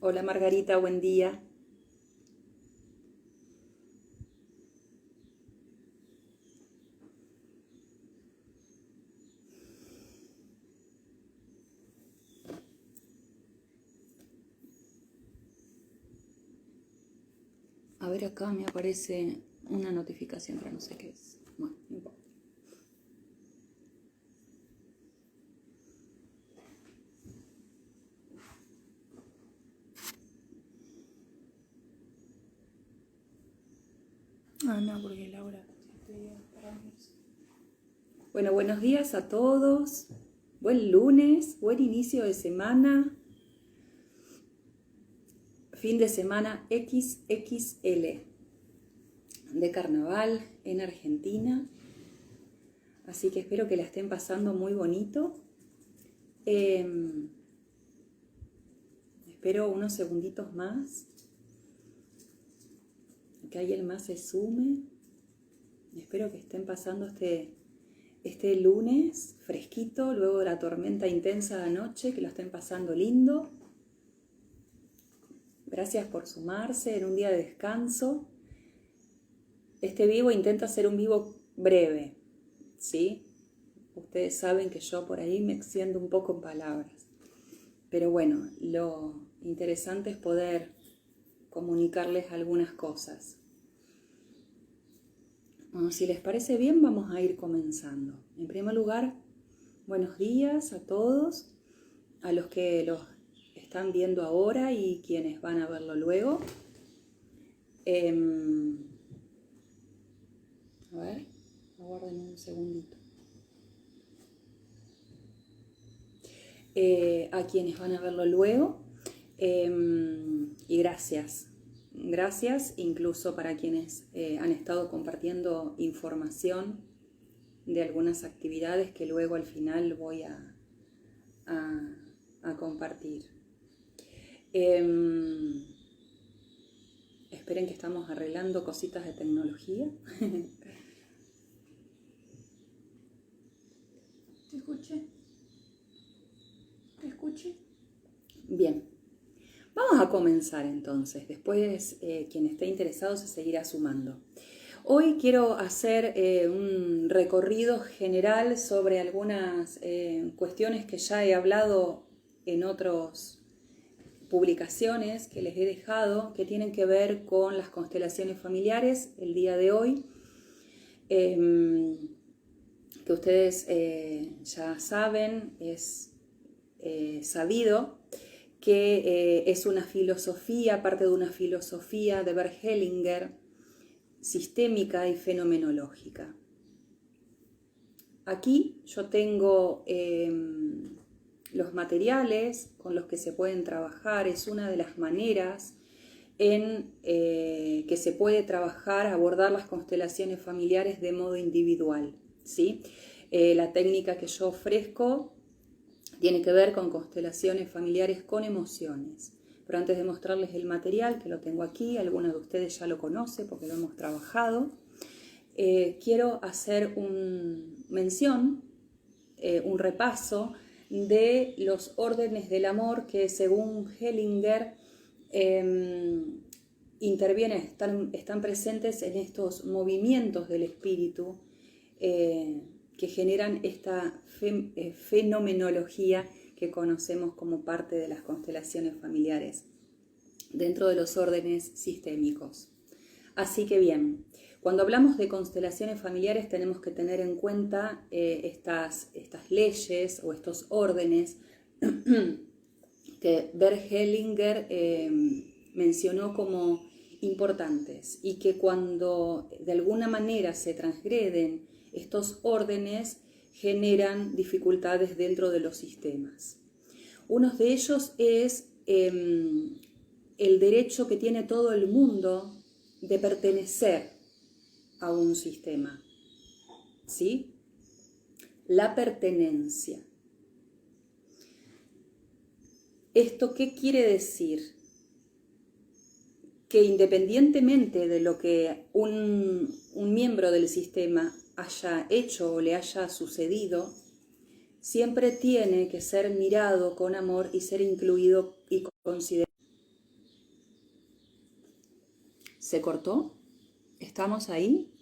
Hola Margarita, buen día. A ver, acá me aparece una notificación, pero no sé qué es. Bueno, no importa. Ah, no, porque Laura. Bueno, buenos días a todos. Buen lunes, buen inicio de semana. Fin de semana XXL de carnaval en Argentina. Así que espero que la estén pasando muy bonito. Espero unos segunditos más. Que alguien más se sume. Espero que estén pasando este lunes fresquito, luego de la tormenta intensa de anoche, que lo estén pasando lindo. Gracias por sumarse en un día de descanso. Este vivo intenta ser un vivo breve, ¿sí? Ustedes saben que yo por ahí me extiendo un poco en palabras. Pero bueno, lo interesante es poder comunicarles algunas cosas. Bueno, si les parece bien, vamos a ir comenzando. En primer lugar, buenos días a todos, a los que los están viendo ahora y quienes van a verlo luego. A ver, aguarden un segundito. A quienes van a verlo luego. Y gracias. Gracias incluso para quienes han estado compartiendo información de algunas actividades que luego al final voy a compartir. Esperen que estamos arreglando cositas de tecnología. ¿Te escuché? ¿Te escuché? Bien. Vamos a comenzar entonces. Después, quien esté interesado se seguirá sumando. Hoy quiero hacer un recorrido general sobre algunas cuestiones que ya he hablado en otras publicaciones que les he dejado, que tienen que ver con las constelaciones familiares el día de hoy. Que ustedes ya saben, es sabido que es una filosofía, parte de una filosofía de Bert Hellinger, sistémica y fenomenológica. Aquí yo tengo los materiales con los que se pueden trabajar, es una de las maneras en que se puede trabajar, abordar las constelaciones familiares de modo individual, ¿sí? La técnica que yo ofrezco tiene que ver con constelaciones familiares con emociones. Pero antes de mostrarles el material, que lo tengo aquí, algunos de ustedes ya lo conocen porque lo hemos trabajado, quiero hacer mención, un repaso de los órdenes del amor que según Hellinger intervienen, están presentes en estos movimientos del espíritu que generan esta fenomenología que conocemos como parte de las constelaciones familiares dentro de los órdenes sistémicos. Así que bien, cuando hablamos de constelaciones familiares tenemos que tener en cuenta estas leyes o estos órdenes que Bert Hellinger mencionó como importantes y que cuando de alguna manera se transgreden estos órdenes generan dificultades dentro de los sistemas. Uno de ellos es el derecho que tiene todo el mundo de pertenecer a un sistema, ¿sí? La pertenencia. ¿Esto qué quiere decir? Que independientemente de lo que un miembro del sistema haya hecho o le haya sucedido, siempre tiene que ser mirado con amor y ser incluido y considerado. ¿Se cortó? ¿Estamos ahí?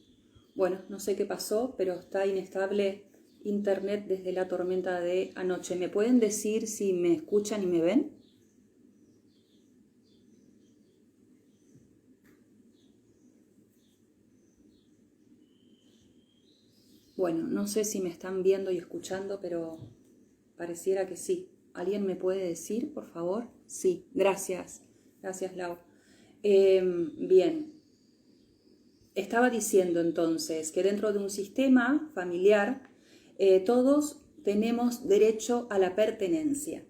Bueno, no sé qué pasó, pero está inestable internet desde la tormenta de anoche. ¿Me pueden decir si me escuchan y me ven? Bueno, no sé si me están viendo y escuchando, pero pareciera que sí. ¿Alguien me puede decir, por favor? Sí, gracias. Gracias, Lau. Bien. Estaba diciendo entonces que dentro de un sistema familiar todos tenemos derecho a la pertenencia,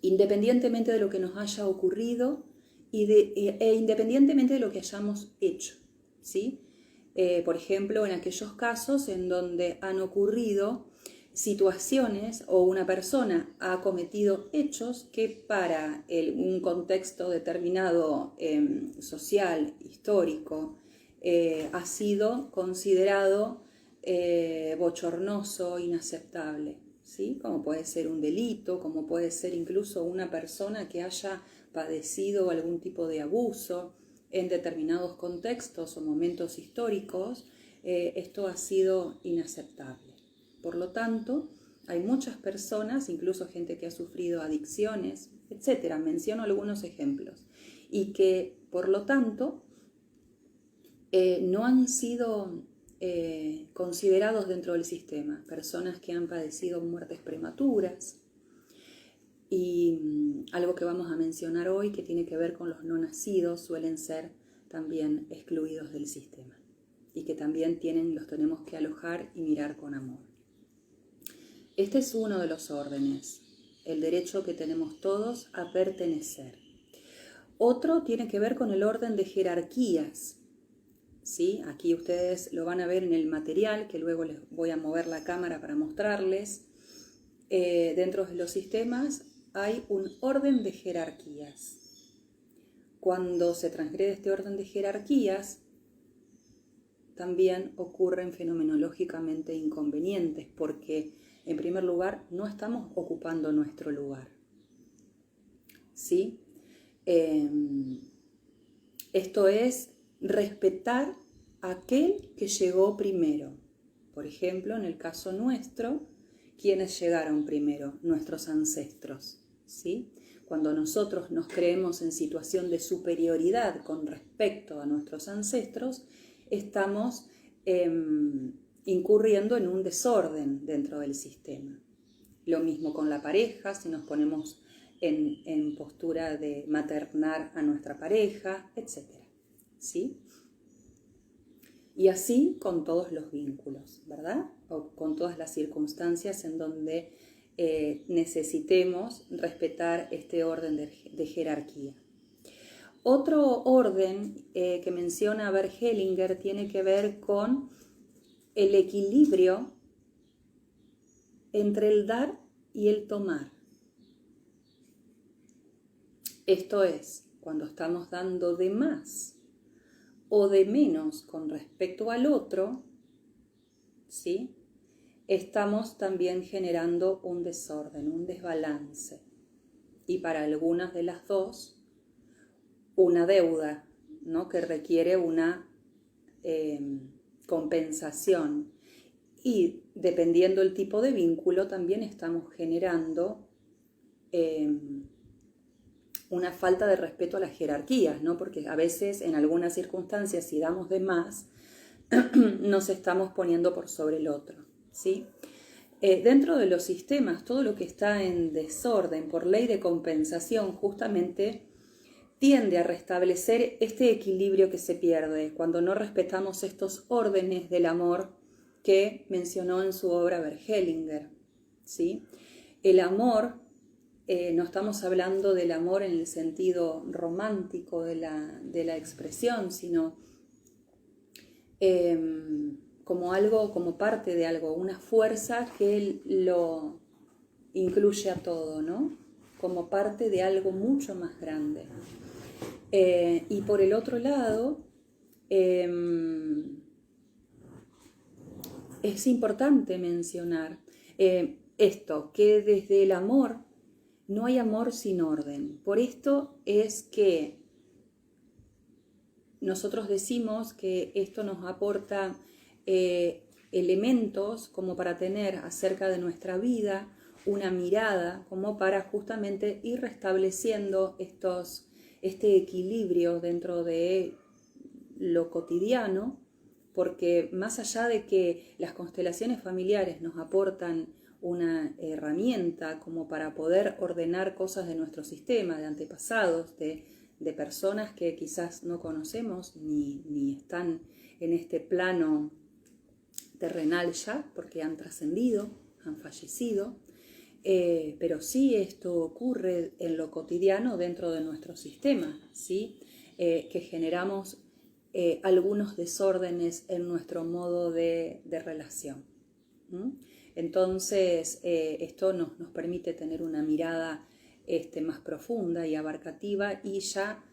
independientemente de lo que nos haya ocurrido e independientemente de lo que hayamos hecho, ¿sí? Por ejemplo, en aquellos casos en donde han ocurrido situaciones o una persona ha cometido hechos que para un contexto determinado social, histórico, ha sido considerado bochornoso, inaceptable, ¿sí? Como puede ser un delito, como puede ser incluso una persona que haya padecido algún tipo de abuso en determinados contextos o momentos históricos, esto ha sido inaceptable. Por lo tanto, hay muchas personas, incluso gente que ha sufrido adicciones, etcétera, menciono algunos ejemplos, y que por lo tanto no han sido considerados dentro del sistema, personas que han padecido muertes prematuras y algo que vamos a mencionar hoy que tiene que ver con los no nacidos suelen ser también excluidos del sistema y que también los tenemos que alojar y mirar con amor. Este es uno de los órdenes, el derecho que tenemos todos a pertenecer. Otro tiene que ver con el orden de jerarquías. ¿Sí? Aquí ustedes lo van a ver en el material, que luego les voy a mover la cámara para mostrarles. Dentro de los sistemas hay un orden de jerarquías. Cuando se transgrede este orden de jerarquías, también ocurren fenomenológicamente inconvenientes, porque en primer lugar no estamos ocupando nuestro lugar. ¿Sí? Esto es respetar a aquel que llegó primero. Por ejemplo, en el caso nuestro, ¿quiénes llegaron primero? Nuestros ancestros, ¿sí? Cuando nosotros nos creemos en situación de superioridad con respecto a nuestros ancestros, estamos incurriendo en un desorden dentro del sistema. Lo mismo con la pareja, si nos ponemos en postura de maternar a nuestra pareja, etc. ¿Sí? Y así con todos los vínculos, ¿verdad? O con todas las circunstancias en donde necesitemos respetar este orden de jerarquía. Otro orden que menciona Bert Hellinger tiene que ver con el equilibrio entre el dar y el tomar. Esto es, cuando estamos dando de más o de menos con respecto al otro, ¿sí? Estamos también generando un desorden, un desbalance. Y para algunas de las dos, una deuda, ¿no? Que requiere una compensación. Y dependiendo del tipo de vínculo, también estamos generando una falta de respeto a las jerarquías, ¿no? Porque a veces, en algunas circunstancias, si damos de más, nos estamos poniendo por sobre el otro, ¿sí? Dentro de los sistemas, todo lo que está en desorden por ley de compensación justamente tiende a restablecer este equilibrio que se pierde cuando no respetamos estos órdenes del amor que mencionó en su obra Bert Hellinger, ¿sí? El amor, no estamos hablando del amor en el sentido romántico de la expresión, sino como algo, como parte de algo, una fuerza que lo incluye a todo, ¿no? Como parte de algo mucho más grande. Y por el otro lado, es importante mencionar esto, que desde el amor no hay amor sin orden. Por esto es que nosotros decimos que esto nos aporta elementos como para tener acerca de nuestra vida una mirada, como para justamente ir restableciendo este equilibrio dentro de lo cotidiano, porque más allá de que las constelaciones familiares nos aportan una herramienta como para poder ordenar cosas de nuestro sistema, de antepasados, de personas que quizás no conocemos ni están en este plano terrenal ya, porque han trascendido, han fallecido, pero sí esto ocurre en lo cotidiano dentro de nuestro sistema, ¿sí? Que generamos algunos desórdenes en nuestro modo de relación. Entonces, esto nos permite tener una mirada más profunda y abarcativa y ya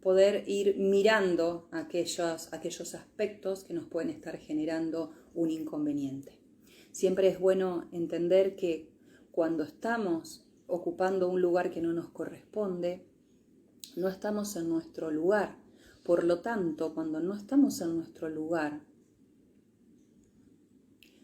poder ir mirando aquellos aspectos que nos pueden estar generando un inconveniente. Siempre es bueno entender que cuando estamos ocupando un lugar que no nos corresponde, no estamos en nuestro lugar. Por lo tanto, cuando no estamos en nuestro lugar,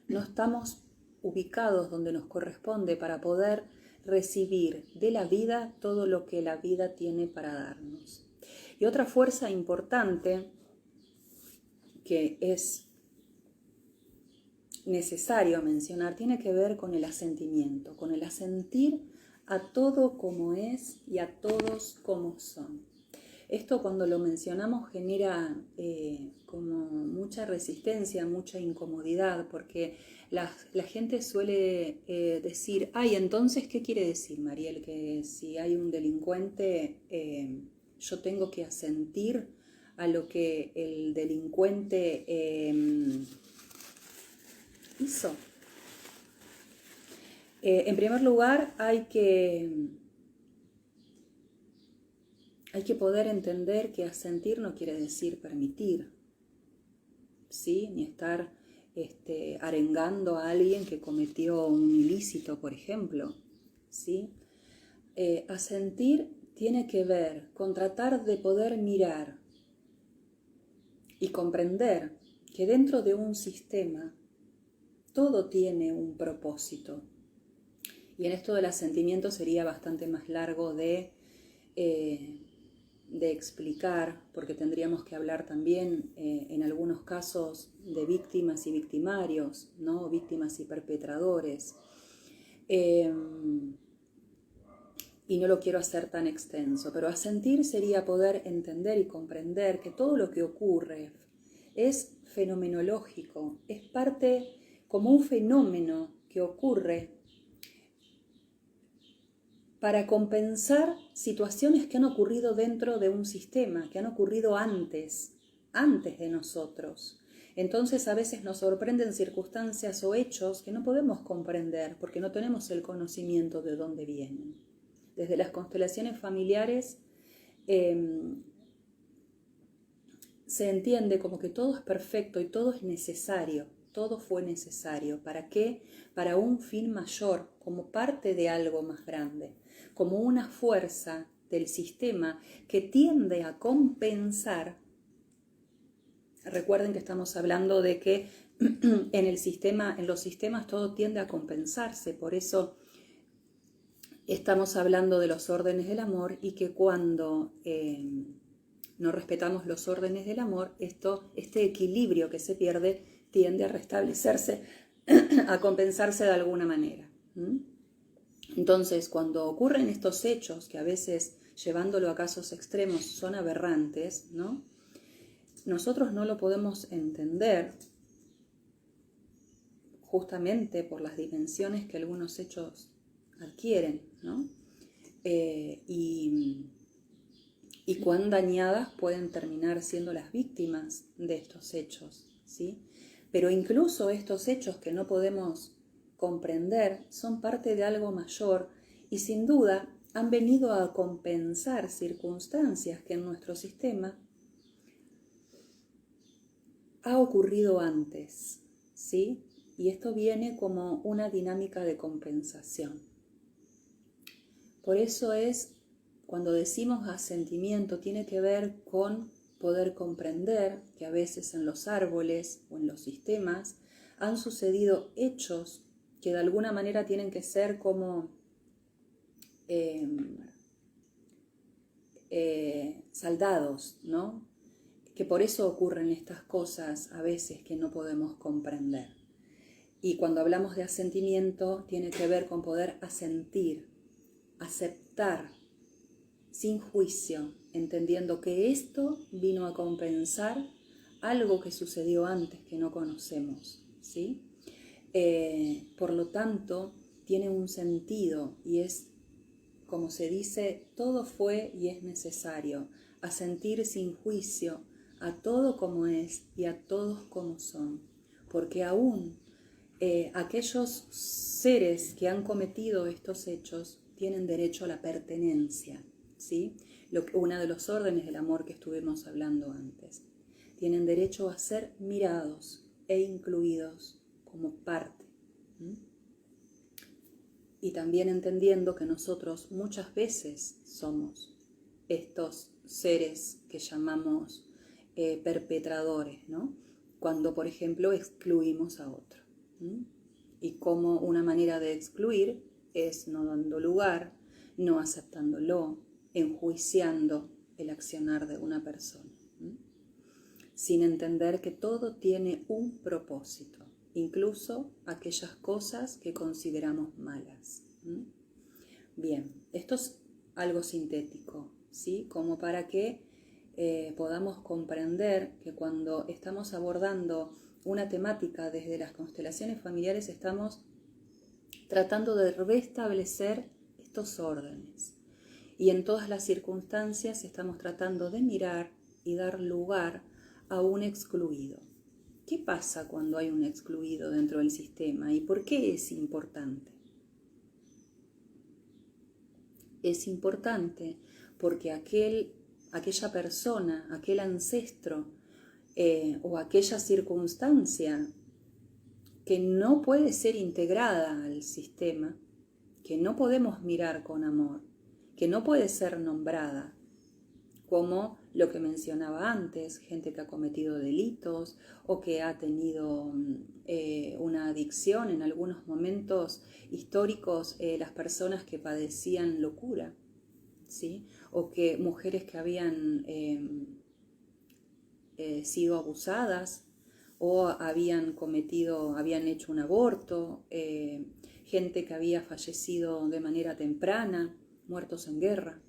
no estamos ubicados donde nos corresponde para poder recibir de la vida todo lo que la vida tiene para darnos. Y otra fuerza importante que es necesario mencionar tiene que ver con el asentimiento, con el asentir a todo como es y a todos como son. Esto cuando lo mencionamos genera como mucha resistencia, mucha incomodidad, porque la gente suele decir, ay, entonces, ¿qué quiere decir, Mariel? Que si hay un delincuente, yo tengo que asentir a lo que el delincuente hizo. En primer lugar, hay que poder entender que asentir no quiere decir permitir, ¿sí? Ni estar arengando a alguien que cometió un ilícito, por ejemplo, ¿sí? Asentir tiene que ver con tratar de poder mirar y comprender que dentro de un sistema todo tiene un propósito. Y en esto del asentimiento sería bastante más largo de explicar, porque tendríamos que hablar también en algunos casos de víctimas y victimarios, ¿no? Víctimas y perpetradores. Y no lo quiero hacer tan extenso, pero asentir sería poder entender y comprender que todo lo que ocurre es fenomenológico, es parte como un fenómeno que ocurre para compensar situaciones que han ocurrido dentro de un sistema, que han ocurrido antes de nosotros. Entonces a veces nos sorprenden circunstancias o hechos que no podemos comprender porque no tenemos el conocimiento de dónde vienen. Desde las constelaciones familiares se entiende como que todo es perfecto y todo es necesario, todo fue necesario. ¿Para qué? Para un fin mayor, como parte de algo más grande, como una fuerza del sistema que tiende a compensar. Recuerden que estamos hablando de que en los sistemas todo tiende a compensarse, por eso estamos hablando de los órdenes del amor y que cuando no respetamos los órdenes del amor, este equilibrio que se pierde tiende a restablecerse, a compensarse de alguna manera. Entonces, cuando ocurren estos hechos, que a veces, llevándolo a casos extremos, son aberrantes, ¿no? Nosotros no lo podemos entender justamente por las dimensiones que algunos hechos adquieren, ¿no? Y cuán dañadas pueden terminar siendo las víctimas de estos hechos, ¿sí? Pero incluso estos hechos que no podemos comprender son parte de algo mayor y sin duda han venido a compensar circunstancias que en nuestro sistema ha ocurrido antes, ¿sí? Y esto viene como una dinámica de compensación. Por eso es cuando decimos asentimiento tiene que ver con poder comprender que a veces en los árboles o en los sistemas han sucedido hechos que de alguna manera tienen que ser como saldados, ¿no? Que por eso ocurren estas cosas a veces que no podemos comprender. Y cuando hablamos de asentimiento tiene que ver con poder asentir, aceptar, sin juicio, entendiendo que esto vino a compensar algo que sucedió antes que no conocemos, ¿sí? Por lo tanto, tiene un sentido y es, como se dice, todo fue y es necesario, asentir sin juicio a todo como es y a todos como son, porque aún aquellos seres que han cometido estos hechos tienen derecho a la pertenencia, ¿sí? Uno de los órdenes del amor que estuvimos hablando antes. Tienen derecho a ser mirados e incluidos como parte. Y también entendiendo que nosotros muchas veces somos estos seres que llamamos perpetradores, ¿no? Cuando, por ejemplo, excluimos a otro. Y como una manera de excluir es no dando lugar, no aceptándolo, enjuiciando el accionar de una persona, sin entender que todo tiene un propósito, incluso aquellas cosas que consideramos malas. Bien, esto es algo sintético, ¿sí? Como para que podamos comprender que cuando estamos abordando una temática desde las constelaciones familiares estamos tratando de restablecer estos órdenes. Y en todas las circunstancias estamos tratando de mirar y dar lugar a un excluido. ¿Qué pasa cuando hay un excluido dentro del sistema y por qué es importante? Es importante porque aquella persona, aquel ancestro o aquella circunstancia que no puede ser integrada al sistema, que no podemos mirar con amor, que no puede ser nombrada, como lo que mencionaba antes, gente que ha cometido delitos o que ha tenido una adicción en algunos momentos históricos, las personas que padecían locura, ¿sí? O que mujeres que habían sido abusadas o habían hecho un aborto, gente que había fallecido de manera temprana, muertos en guerra,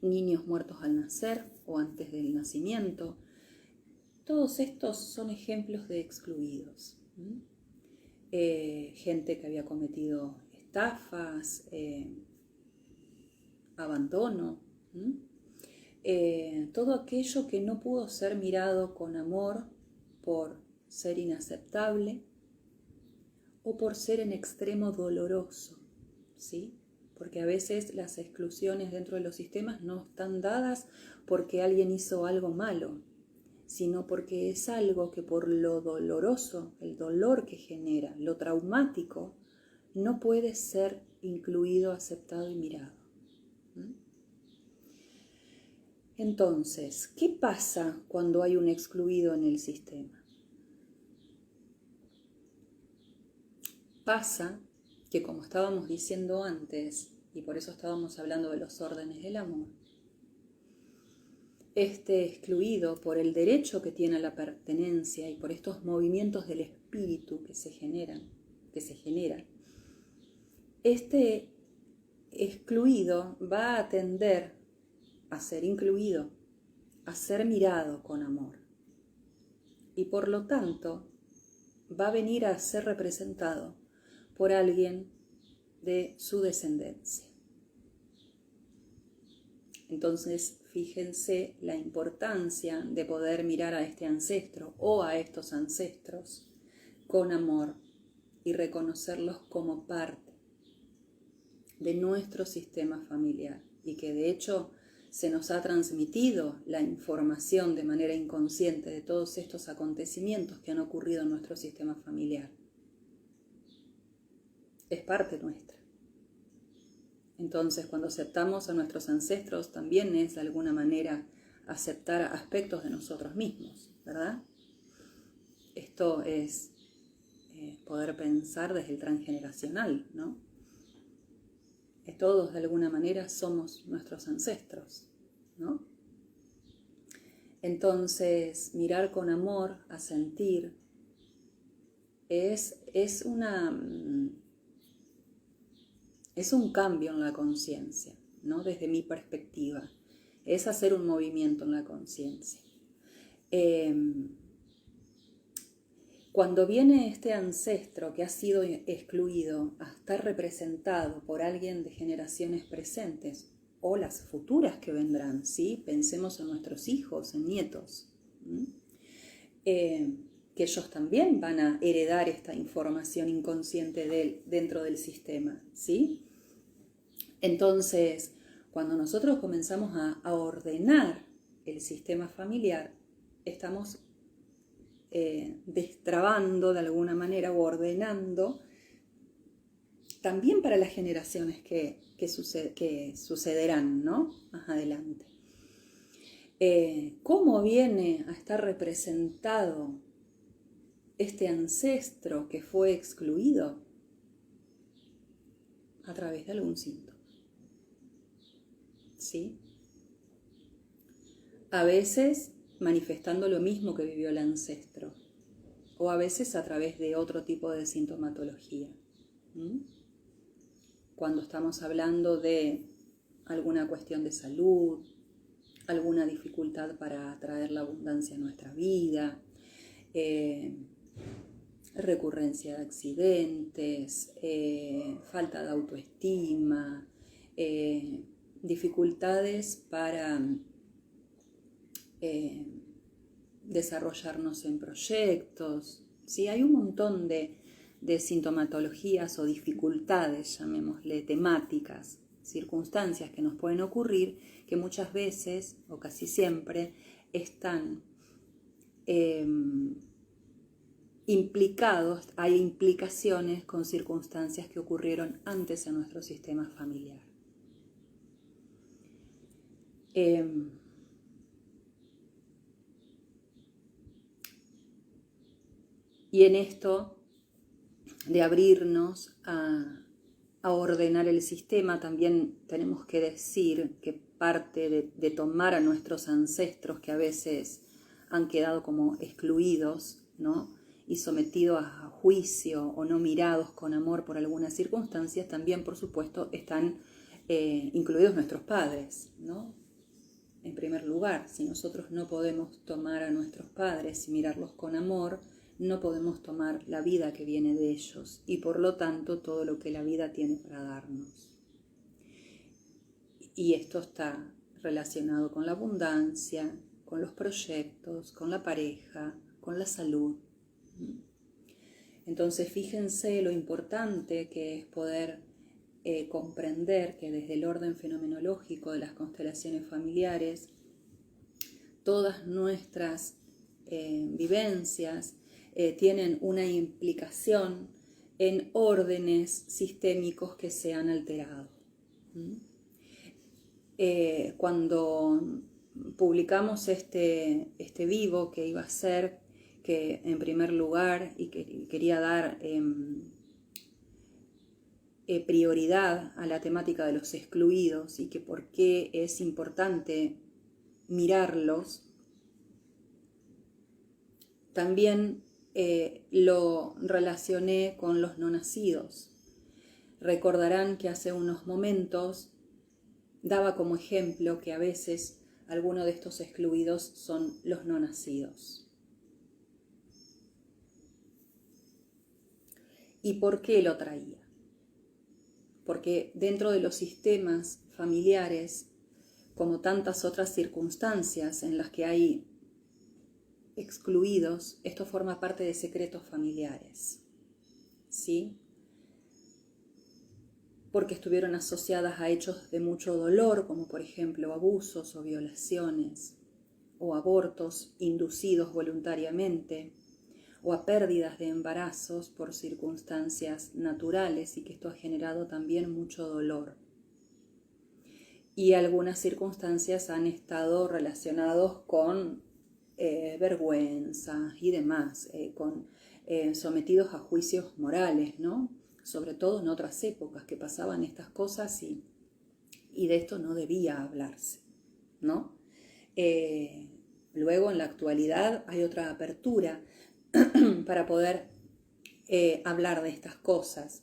niños muertos al nacer o antes del nacimiento. Todos estos son ejemplos de excluidos. Gente que había cometido estafas, abandono. Todo aquello que no pudo ser mirado con amor por ser inaceptable o por ser en extremo doloroso, ¿sí? Porque a veces las exclusiones dentro de los sistemas no están dadas porque alguien hizo algo malo, sino porque es algo que por lo doloroso, el dolor que genera, lo traumático, no puede ser incluido, aceptado y mirado. Entonces, ¿qué pasa cuando hay un excluido en el sistema? Pasa que, como estábamos diciendo antes, y por eso estábamos hablando de los órdenes del amor, este excluido, por el derecho que tiene a la pertenencia y por estos movimientos del espíritu que se generan, este excluido va a tender a ser incluido, a ser mirado con amor. Y por lo tanto, va a venir a ser representado por alguien de su descendencia. Entonces, fíjense la importancia de poder mirar a este ancestro o a estos ancestros con amor y reconocerlos como parte de nuestro sistema familiar y que de hecho se nos ha transmitido la información de manera inconsciente de todos estos acontecimientos que han ocurrido en nuestro sistema familiar. Es parte nuestra. Entonces, cuando aceptamos a nuestros ancestros, también es de alguna manera aceptar aspectos de nosotros mismos, ¿verdad? Esto es poder pensar desde el transgeneracional, ¿no? Todos de alguna manera somos nuestros ancestros, ¿no? Entonces, mirar con amor, a sentir, es un cambio en la conciencia, ¿no? Desde mi perspectiva, es hacer un movimiento en la conciencia. Cuando viene este ancestro que ha sido excluido a estar representado por alguien de generaciones presentes o las futuras que vendrán, ¿sí? Pensemos en nuestros hijos, en nietos, que ellos también van a heredar esta información inconsciente dentro del sistema, ¿sí? Entonces, cuando nosotros comenzamos a ordenar el sistema familiar, estamos destrabando de alguna manera o ordenando también para las generaciones que sucederán, ¿no? Más adelante. ¿Cómo viene a estar representado este ancestro que fue excluido? A través de algún síntoma, ¿sí? A veces manifestando lo mismo que vivió el ancestro, o a veces a través de otro tipo de sintomatología. Cuando estamos hablando de alguna cuestión de salud, alguna dificultad para atraer la abundancia a nuestra vida, recurrencia de accidentes, falta de autoestima, dificultades para desarrollarnos en proyectos, ¿sí? Hay un montón de sintomatologías o dificultades, llamémosle temáticas, circunstancias que nos pueden ocurrir, que muchas veces o casi siempre están implicados, hay implicaciones con circunstancias que ocurrieron antes en nuestro sistema familiar. Y en esto de abrirnos a ordenar el sistema, también tenemos que decir que parte de tomar a nuestros ancestros que a veces han quedado como excluidos, ¿no? Y sometidos a juicio o no mirados con amor por algunas circunstancias, también por supuesto están incluidos nuestros padres, ¿no? En primer lugar, si nosotros no podemos tomar a nuestros padres y mirarlos con amor, no podemos tomar la vida que viene de ellos y por lo tanto todo lo que la vida tiene para darnos. Y esto está relacionado con la abundancia, con los proyectos, con la pareja, con la salud. Entonces fíjense lo importante que es poder comprender que desde el orden fenomenológico de las constelaciones familiares, todas nuestras vivencias tienen una implicación en órdenes sistémicos que se han alterado. Cuando publicamos este vivo que iba a ser, que en primer lugar y que quería dar prioridad a la temática de los excluidos y que por qué es importante mirarlos, también lo relacioné con los no nacidos. Recordarán que hace unos momentos daba como ejemplo que a veces algunos de estos excluidos son los no nacidos. ¿Y por qué lo traía? Porque dentro de los sistemas familiares, como tantas otras circunstancias en las que hay excluidos, esto forma parte de secretos familiares, ¿sí? Porque estuvieron asociadas a hechos de mucho dolor, como por ejemplo abusos o violaciones, o abortos inducidos voluntariamente, o a pérdidas de embarazos por circunstancias naturales y que esto ha generado también mucho dolor. y algunas circunstancias han estado relacionados con vergüenza y demás, sometidos a juicios morales, ¿no? Sobre todo en otras épocas que pasaban estas cosas y de esto no debía hablarse, ¿no? Luego en la actualidad hay otra apertura para poder hablar de estas cosas,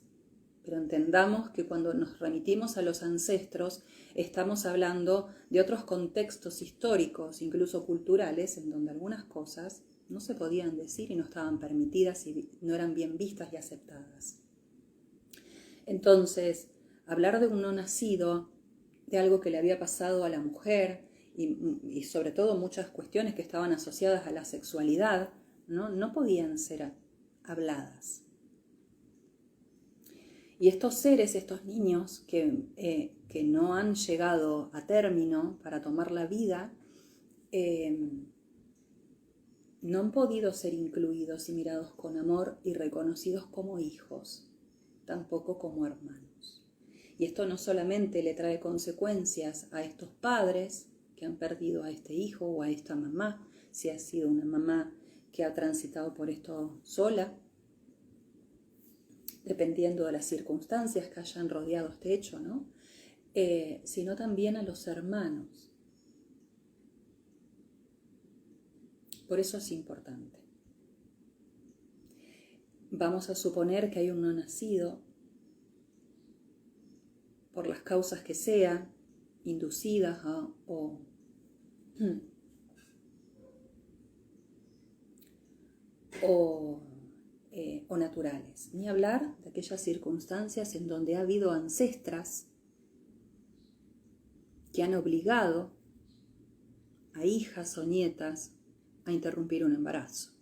pero entendamos que cuando nos remitimos a los ancestros estamos hablando de otros contextos históricos, incluso culturales, en donde algunas cosas no se podían decir y no estaban permitidas y no eran bien vistas y aceptadas. Entonces, hablar de un no nacido, de algo que le había pasado a la mujer y sobre todo muchas cuestiones que estaban asociadas a la sexualidad, no podían ser habladas. Y estos seres, estos niños que no han llegado a término para tomar la vida, no han podido ser incluidos y mirados con amor y reconocidos como hijos, tampoco como hermanos. Y esto no solamente le trae consecuencias a estos padres que han perdido a este hijo o a esta mamá, si ha sido una mamá que ha transitado por esto sola, dependiendo de las circunstancias que hayan rodeado este hecho, ¿no? Sino también a los hermanos. Por eso es importante. Vamos a suponer que hay un no nacido, por las causas que sean, inducidas o naturales. Ni hablar de aquellas circunstancias en donde ha habido ancestras que han obligado a hijas o nietas a interrumpir un embarazo.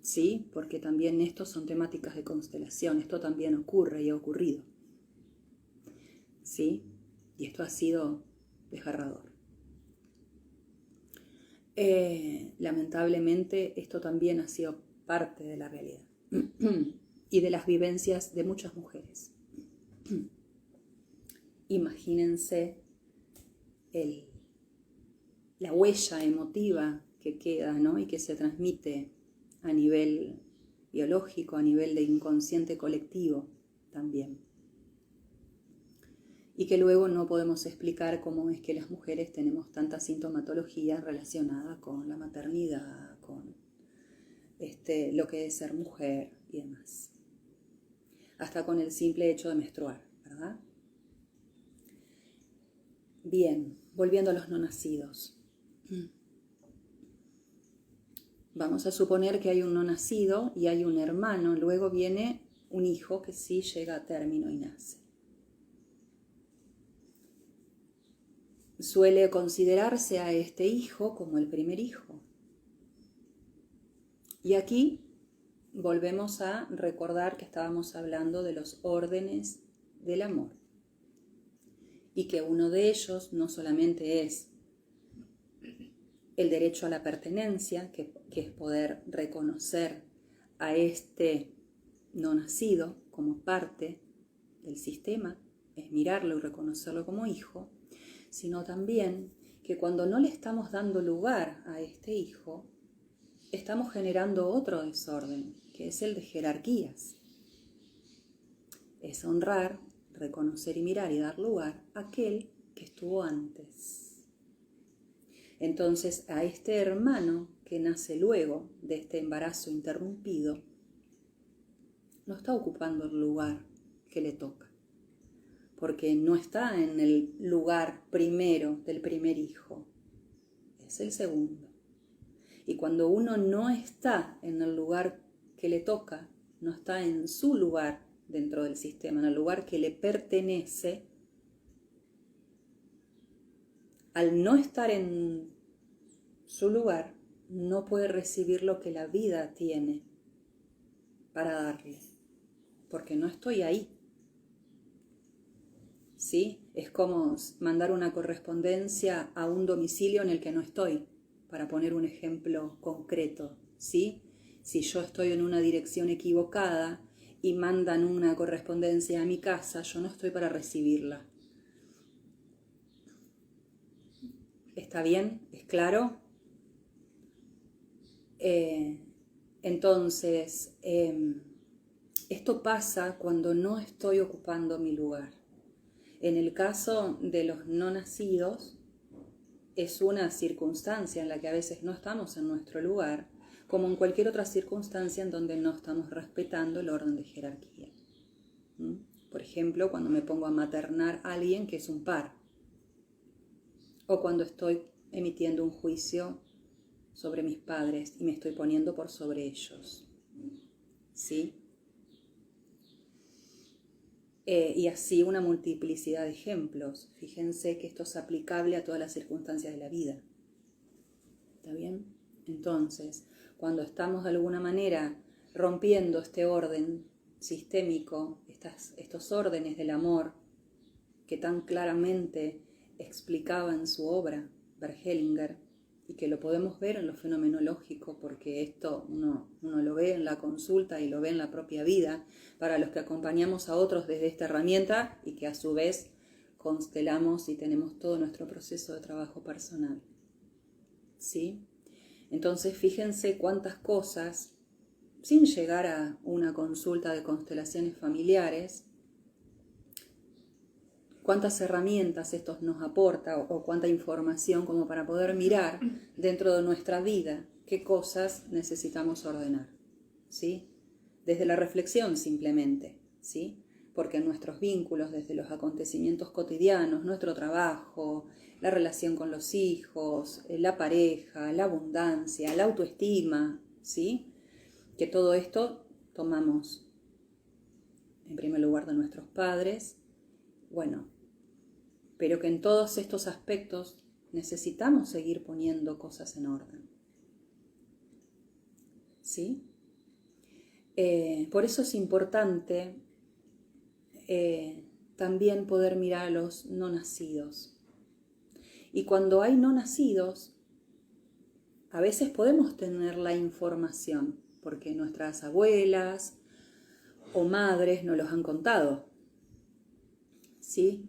¿Sí? Porque también estos son temáticas de constelación, esto también ocurre y ha ocurrido. ¿Sí? Y esto ha sido desgarrador. Lamentablemente esto también ha sido parte de la realidad y de las vivencias de muchas mujeres. Imagínense la huella emotiva que queda, ¿no? Y que se transmite a nivel biológico, a nivel de inconsciente colectivo también. Y que luego no podemos explicar cómo es que las mujeres tenemos tanta sintomatología relacionada con la maternidad, con lo que es ser mujer y demás. Hasta con el simple hecho de menstruar, ¿verdad? Bien, volviendo a los no nacidos. Vamos a suponer que hay un no nacido y hay un hermano, luego viene un hijo que sí llega a término y nace. Suele considerarse a este hijo como el primer hijo. Y aquí volvemos a recordar que estábamos hablando de los órdenes del amor. Y que uno de ellos no solamente es el derecho a la pertenencia, que es poder reconocer a este no nacido como parte del sistema, es mirarlo y reconocerlo como hijo, sino también que cuando no le estamos dando lugar a este hijo, estamos generando otro desorden, que es el de jerarquías. Es honrar, reconocer y mirar y dar lugar a aquel que estuvo antes. Entonces, a este hermano que nace luego de este embarazo interrumpido, no está ocupando el lugar que le toca, porque no está en el lugar primero del primer hijo, es el segundo. Y cuando uno no está en el lugar que le toca, no está en su lugar dentro del sistema, en el lugar que le pertenece, al no estar en su lugar, no puede recibir lo que la vida tiene para darle, porque no estoy ahí. ¿Sí? Es como mandar una correspondencia a un domicilio en el que no estoy, para poner un ejemplo concreto, ¿sí? Si yo estoy en una dirección equivocada y mandan una correspondencia a mi casa, yo no estoy para recibirla, ¿Está bien? ¿Es claro? Entonces, esto pasa cuando no estoy ocupando mi lugar. En el caso de los no nacidos, es una circunstancia en la que a veces no estamos en nuestro lugar, como en cualquier otra circunstancia en donde no estamos respetando el orden de jerarquía. Por ejemplo, cuando me pongo a maternar a alguien que es un par, o cuando estoy emitiendo un juicio sobre mis padres y me estoy poniendo por sobre ellos. ¿Sí? Y así una multiplicidad de ejemplos. Fíjense que esto es aplicable a todas las circunstancias de la vida. ¿Está bien? Entonces, cuando estamos de alguna manera rompiendo este orden sistémico, estos órdenes del amor que tan claramente explicaba en su obra Bergelinger, y que lo podemos ver en lo fenomenológico, porque esto uno lo ve en la consulta y lo ve en la propia vida, para los que acompañamos a otros desde esta herramienta y que a su vez constelamos y tenemos todo nuestro proceso de trabajo personal. ¿Sí? Entonces fíjense cuántas cosas, sin llegar a una consulta de constelaciones familiares, cuántas herramientas esto nos aporta o cuánta información como para poder mirar dentro de nuestra vida qué cosas necesitamos ordenar, ¿sí? Desde la reflexión simplemente, ¿sí? Porque nuestros vínculos, desde los acontecimientos cotidianos, nuestro trabajo, la relación con los hijos, la pareja, la abundancia, la autoestima, ¿sí? Que todo esto tomamos en primer lugar de nuestros padres. Bueno, pero que en todos estos aspectos necesitamos seguir poniendo cosas en orden. ¿Sí? Por eso es importante también poder mirar a los no nacidos. Y cuando hay no nacidos, a veces podemos tener la información, porque nuestras abuelas o madres nos los han contado, ¿sí?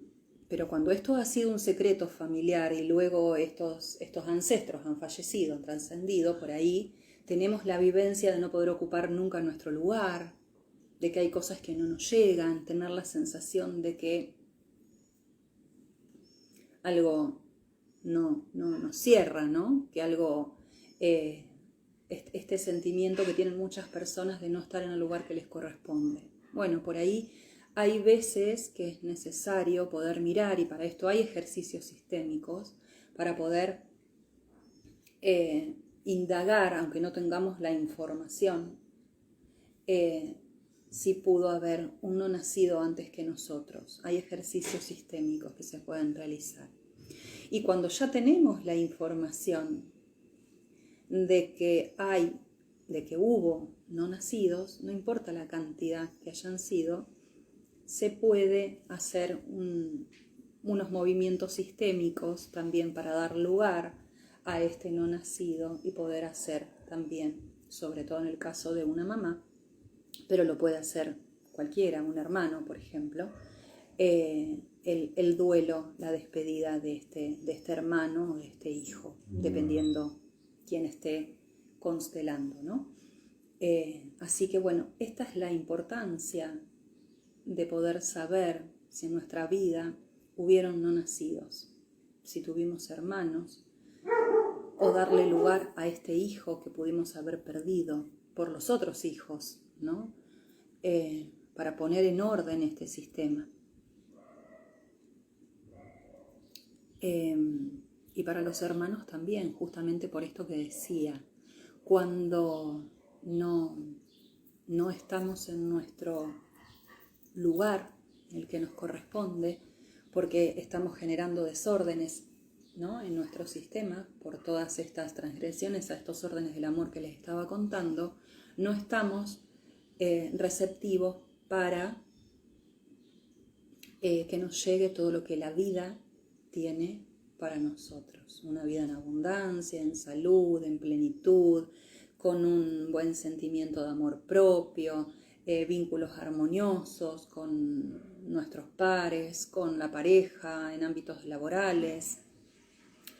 Pero cuando esto ha sido un secreto familiar y luego estos ancestros han fallecido, han trascendido, por ahí tenemos la vivencia de no poder ocupar nunca nuestro lugar, de que hay cosas que no nos llegan, tener la sensación de que algo no nos cierra, ¿no? Que algo, este sentimiento que tienen muchas personas de no estar en el lugar que les corresponde. Bueno, por ahí hay veces que es necesario poder mirar, y para esto hay ejercicios sistémicos, para poder indagar, aunque no tengamos la información, si pudo haber un no nacido antes que nosotros. Hay ejercicios sistémicos que se pueden realizar. Y cuando ya tenemos la información de que hubo no nacidos, no importa la cantidad que hayan sido, se puede hacer unos movimientos sistémicos también para dar lugar a este no nacido y poder hacer también, sobre todo en el caso de una mamá, pero lo puede hacer cualquiera, un hermano, por ejemplo, el duelo, la despedida de este hermano o de este hijo, dependiendo quién esté constelando, ¿no? Así que bueno, esta es la importancia de poder saber si en nuestra vida hubieron no nacidos, si tuvimos hermanos, o darle lugar a este hijo que pudimos haber perdido por los otros hijos, ¿no? Para poner en orden este sistema. Y para los hermanos también, justamente por esto que decía, cuando no estamos en nuestro lugar, en el que nos corresponde, porque estamos generando desórdenes, ¿no?, en nuestro sistema, por todas estas transgresiones a estos órdenes del amor que les estaba contando, no estamos receptivos para que nos llegue todo lo que la vida tiene para nosotros. Una vida en abundancia, en salud, en plenitud, con un buen sentimiento de amor propio, vínculos armoniosos con nuestros pares, con la pareja, en ámbitos laborales.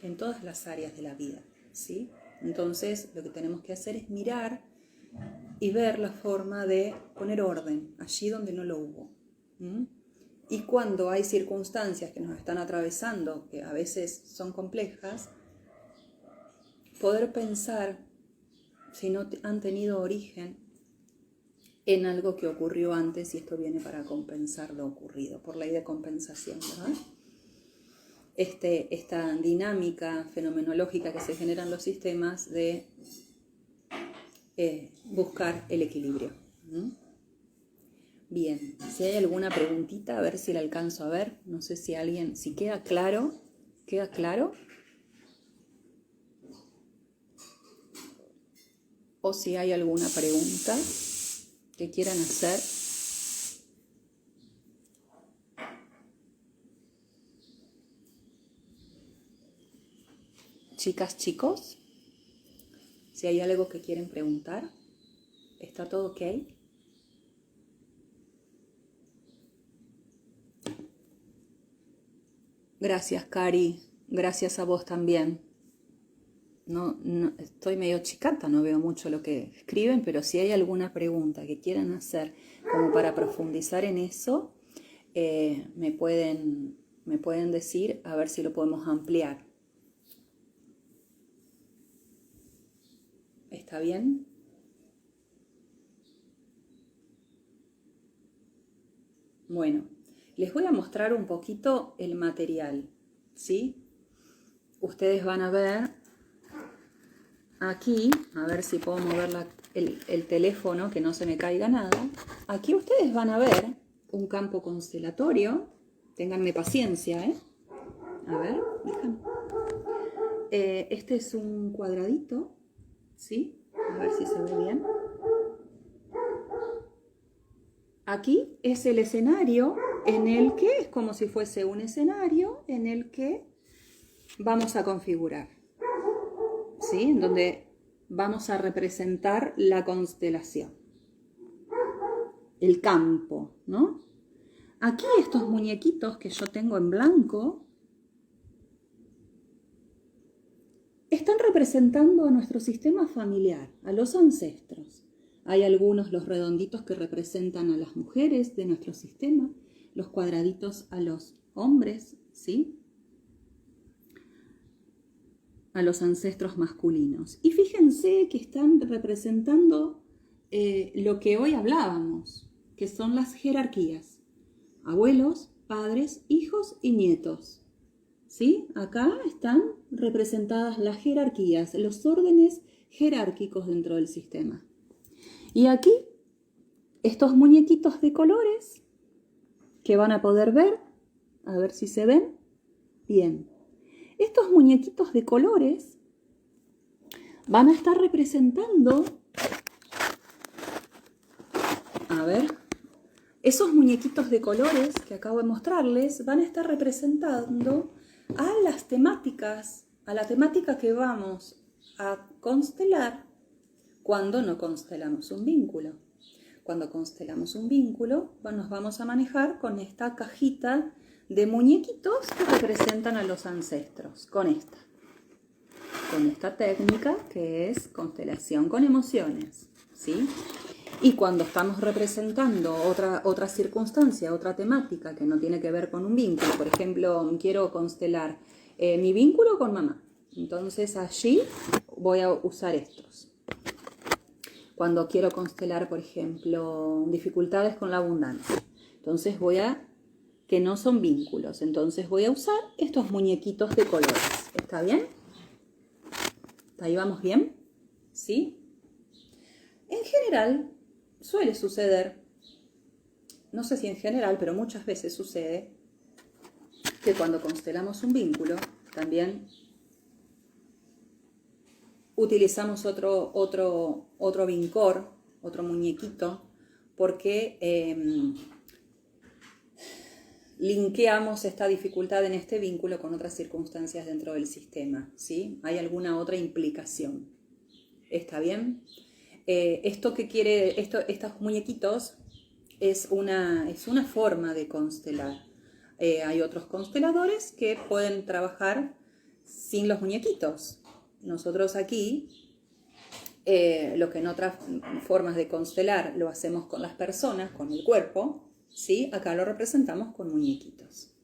en todas las áreas de la vida, ¿sí? Entonces, lo que tenemos que hacer es mirar y ver la forma de poner orden allí donde no lo hubo. Y cuando hay circunstancias que nos están atravesando, que a veces son complejas, poder pensar si no han tenido origen en algo que ocurrió antes, y esto viene para compensar lo ocurrido, por ley de compensación, ¿verdad? Esta dinámica fenomenológica que se genera en los sistemas de buscar el equilibrio. Bien, si hay alguna preguntita, a ver si la alcanzo a ver. No sé si alguien, si queda claro. ¿Queda claro? O si hay alguna pregunta que quieran hacer. Chicas, chicos, si hay algo que quieren preguntar, ¿está todo ok? Gracias, Cari. Gracias a vos también. No, estoy medio chicata, no veo mucho lo que escriben, pero si hay alguna pregunta que quieran hacer como para profundizar en eso, me pueden decir, a ver si lo podemos ampliar. ¿Está bien? Bueno, les voy a mostrar un poquito el material, ¿sí? Ustedes van a ver aquí, a ver si puedo mover el teléfono, que no se me caiga nada. Aquí ustedes van a ver un campo constellatorio. Ténganme paciencia, ¿eh? A ver, déjame. Este es un cuadradito, ¿sí? A ver si se ve bien. Aquí es el escenario en el que, es como si fuese un escenario en el que vamos a configurar, ¿sí? En donde vamos a representar la constelación, el campo, ¿no? Aquí estos muñequitos que yo tengo en blanco están representando a nuestro sistema familiar, a los ancestros. Hay algunos, los redonditos, que representan a las mujeres de nuestro sistema, los cuadraditos a los hombres, ¿sí? A los ancestros masculinos. Y fíjense que están representando lo que hoy hablábamos, que son las jerarquías. Abuelos, padres, hijos y nietos. ¿Sí? Acá están representadas las jerarquías, los órdenes jerárquicos dentro del sistema. Y aquí, estos muñequitos de colores que van a poder ver, a ver si se ven. Bien. Estos muñequitos de colores van a estar representando, a ver, esos muñequitos de colores que acabo de mostrarles van a estar representando a las temáticas, a la temática que vamos a constelar cuando no constelamos un vínculo. Cuando constelamos un vínculo, nos vamos a manejar con esta cajita de muñequitos que representan a los ancestros, con esta técnica que es constelación con emociones, ¿sí? Y cuando estamos representando otra circunstancia, otra temática que no tiene que ver con un vínculo, por ejemplo, quiero constelar mi vínculo con mamá, entonces allí voy a usar estos. Cuando quiero constelar, por ejemplo, dificultades con la abundancia, entonces que no son vínculos, entonces voy a usar estos muñequitos de colores. ¿Está bien? ¿Ahí vamos bien? ¿Sí? En general, suele suceder, no sé si en general, pero muchas veces sucede, que cuando constelamos un vínculo, también utilizamos otro vincor, otro muñequito, porque linkeamos esta dificultad en este vínculo con otras circunstancias dentro del sistema, ¿sí? ¿Hay alguna otra implicación? ¿Está bien? Esto que quiere, estos muñequitos es una forma de constelar. Hay otros consteladores que pueden trabajar sin los muñequitos. Nosotros aquí, lo que en otras formas de constelar lo hacemos con las personas, con el cuerpo, ¿sí? Acá lo representamos con muñequitos.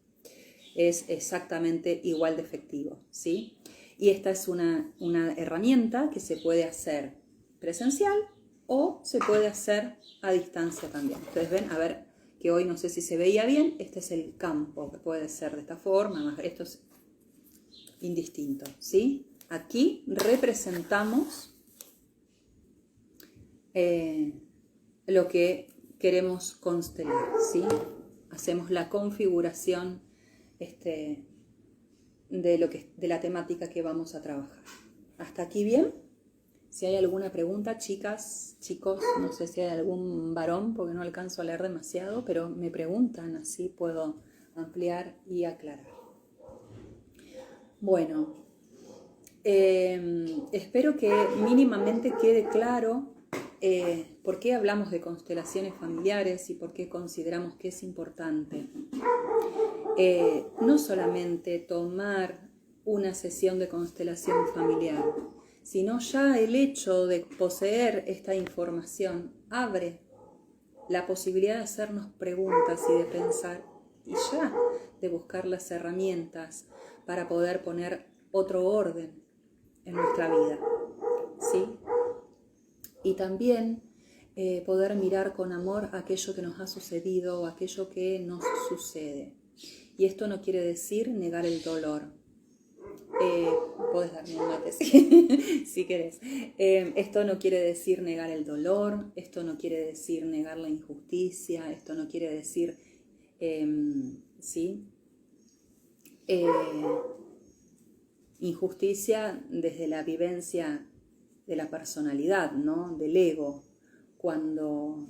Es exactamente igual de efectivo, ¿sí? Y esta es una herramienta que se puede hacer presencial o se puede hacer a distancia también. Ustedes ven, a ver, que hoy no sé si se veía bien, este es el campo, que puede ser de esta forma, esto es indistinto, ¿sí? Aquí representamos lo que queremos constelar, ¿sí? Hacemos la configuración de la temática que vamos a trabajar. ¿Hasta aquí bien? Si hay alguna pregunta, chicas, chicos, no sé si hay algún varón, porque no alcanzo a leer demasiado, pero me preguntan, así puedo ampliar y aclarar. Bueno, espero que mínimamente quede claro por qué hablamos de constelaciones familiares y por qué consideramos que es importante. No solamente tomar una sesión de constelación familiar, sino ya el hecho de poseer esta información abre la posibilidad de hacernos preguntas y de pensar, y ya de buscar las herramientas para poder poner otro orden en nuestra vida, ¿sí? Y también poder mirar con amor aquello que nos ha sucedido o aquello que nos sucede. Y esto no quiere decir negar el dolor. Podés darme un mate si querés. Esto no quiere decir negar el dolor, esto no quiere decir negar la injusticia, esto no quiere decir, ¿sí? Injusticia desde la vivencia de la personalidad, ¿no? Del ego. Cuando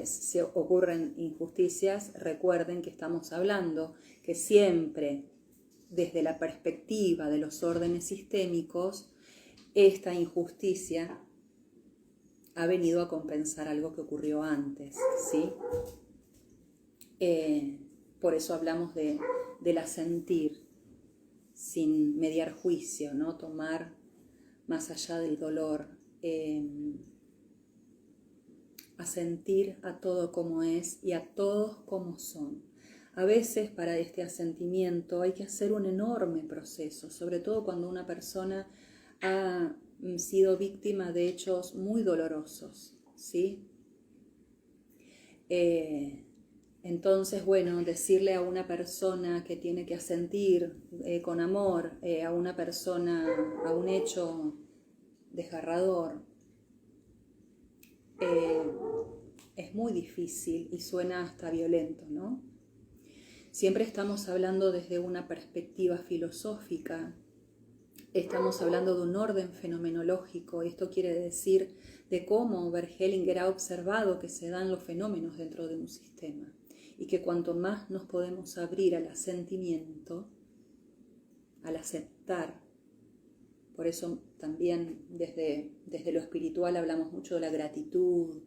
se ocurren injusticias, recuerden que estamos hablando que siempre desde la perspectiva de los órdenes sistémicos, esta injusticia ha venido a compensar algo que ocurrió antes, ¿sí? Por eso hablamos del asentir sin mediar juicio, ¿no? Tomar más allá del dolor, asentir a todo como es y a todos como son. A veces para este asentimiento hay que hacer un enorme proceso, sobre todo cuando una persona ha sido víctima de hechos muy dolorosos, ¿sí? Entonces, bueno, decirle a una persona que tiene que asentir con amor a una persona, a un hecho desgarrador, es muy difícil y suena hasta violento, ¿no? Siempre estamos hablando desde una perspectiva filosófica, estamos hablando de un orden fenomenológico, esto quiere decir de cómo Bergelinger ha observado que se dan los fenómenos dentro de un sistema y que cuanto más nos podemos abrir al asentimiento, al aceptar, por eso también desde lo espiritual hablamos mucho de la gratitud.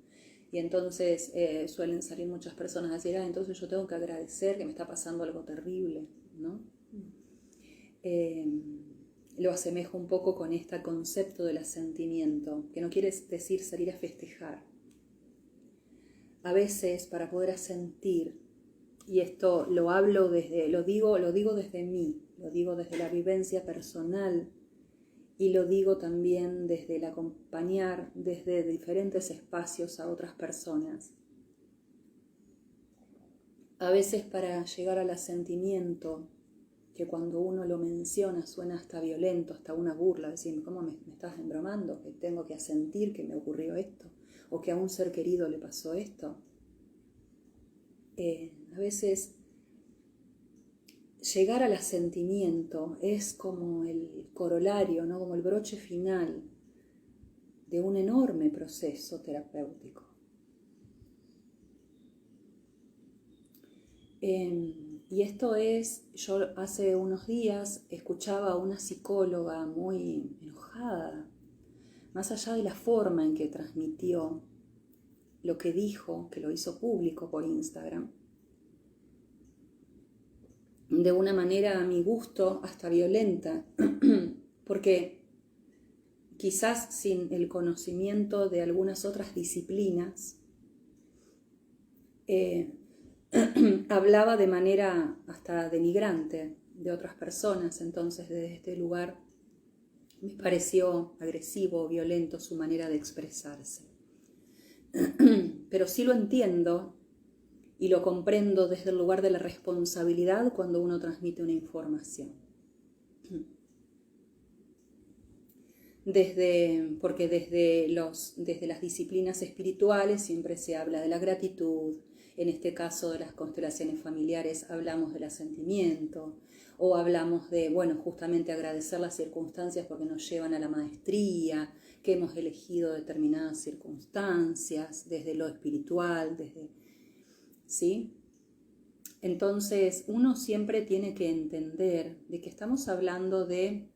Y entonces suelen salir muchas personas a decir, entonces yo tengo que agradecer que me está pasando algo terrible, ¿no? Lo asemejo un poco con este concepto del asentimiento, que no quiere decir salir a festejar. A veces para poder asentir, y esto lo digo desde mí, lo digo desde la vivencia personal, y lo digo también desde el acompañar desde diferentes espacios a otras personas. A veces para llegar al asentimiento, que cuando uno lo menciona suena hasta violento, hasta una burla, decir, ¿cómo me estás embromando? Que tengo que asentir que me ocurrió esto, o que a un ser querido le pasó esto. A veces llegar al asentimiento es como el corolario, ¿no? Como el broche final de un enorme proceso terapéutico. Y esto yo hace unos días escuchaba a una psicóloga muy enojada, más allá de la forma en que transmitió lo que dijo, que lo hizo público por Instagram. de una manera a mi gusto hasta violenta, porque quizás sin el conocimiento de algunas otras disciplinas, hablaba de manera hasta denigrante de otras personas. Entonces desde este lugar me pareció agresivo, violento su manera de expresarse. Pero sí lo entiendo y lo comprendo desde el lugar de la responsabilidad cuando uno transmite una información. Porque desde las disciplinas espirituales siempre se habla de la gratitud. En este caso de las constelaciones familiares hablamos del asentimiento, o hablamos de, bueno, justamente agradecer las circunstancias porque nos llevan a la maestría, que hemos elegido determinadas circunstancias desde lo espiritual, ¿sí? Entonces uno siempre tiene que entender de que estamos hablando de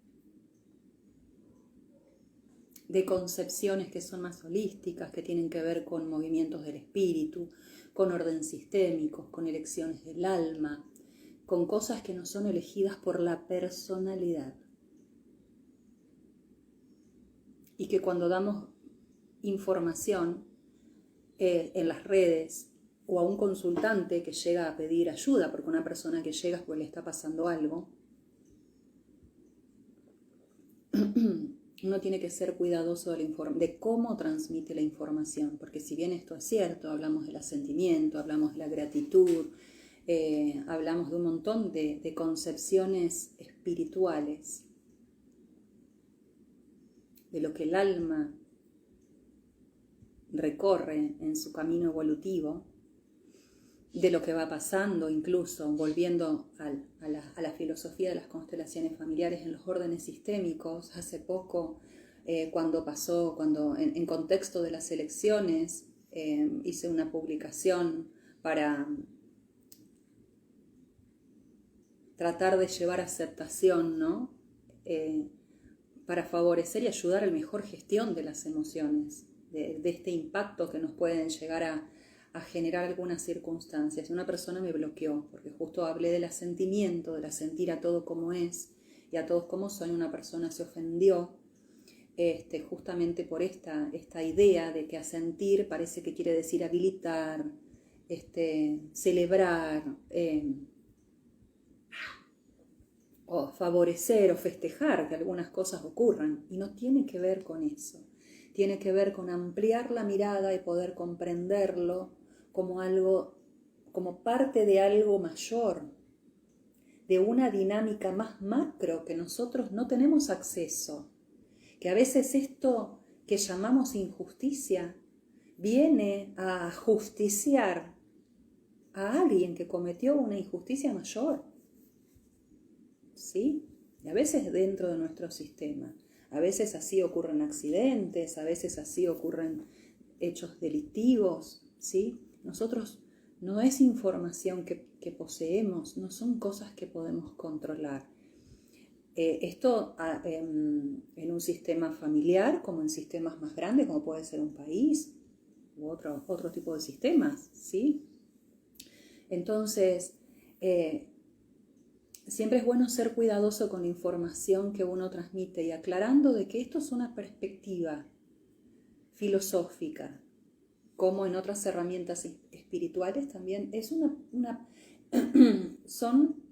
concepciones que son más holísticas, que tienen que ver con movimientos del espíritu, con orden sistémicos, con elecciones del alma, con cosas que no son elegidas por la personalidad. Y que cuando damos información en las redes o a un consultante que llega a pedir ayuda, porque una persona que llega es porque le está pasando algo, uno tiene que ser cuidadoso de cómo transmite la información, porque si bien esto es cierto, hablamos del asentimiento, hablamos de la gratitud, hablamos de un montón de concepciones espirituales, de lo que el alma recorre en su camino evolutivo, de lo que va pasando, incluso volviendo a la filosofía de las constelaciones familiares en los órdenes sistémicos. Hace poco, cuando en contexto de las elecciones, hice una publicación para tratar de llevar aceptación, ¿no? Para favorecer y ayudar a la mejor gestión de las emociones, de este impacto que nos pueden llegar a generar algunas circunstancias. Una persona me bloqueó porque justo hablé del asentimiento, del asentir a todo como es y a todos como son. Una persona se ofendió justamente por esta idea de que asentir parece que quiere decir habilitar, celebrar, o favorecer o festejar que algunas cosas ocurran, y no tiene que ver con eso. Tiene que ver con ampliar la mirada y poder comprenderlo como algo, como parte de algo mayor, de una dinámica más macro que nosotros no tenemos acceso. Que a veces esto que llamamos injusticia viene a justiciar a alguien que cometió una injusticia mayor. ¿Sí? Y a veces dentro de nuestro sistema. A veces así ocurren accidentes, a veces así ocurren hechos delictivos, ¿sí? Nosotros no es información que poseemos, no son cosas que podemos controlar. Esto en un sistema familiar, como en sistemas más grandes, como puede ser un país u otro tipo de sistemas, ¿sí? Entonces, siempre es bueno ser cuidadoso con la información que uno transmite y aclarando de que esto es una perspectiva filosófica, como en otras herramientas espirituales también es son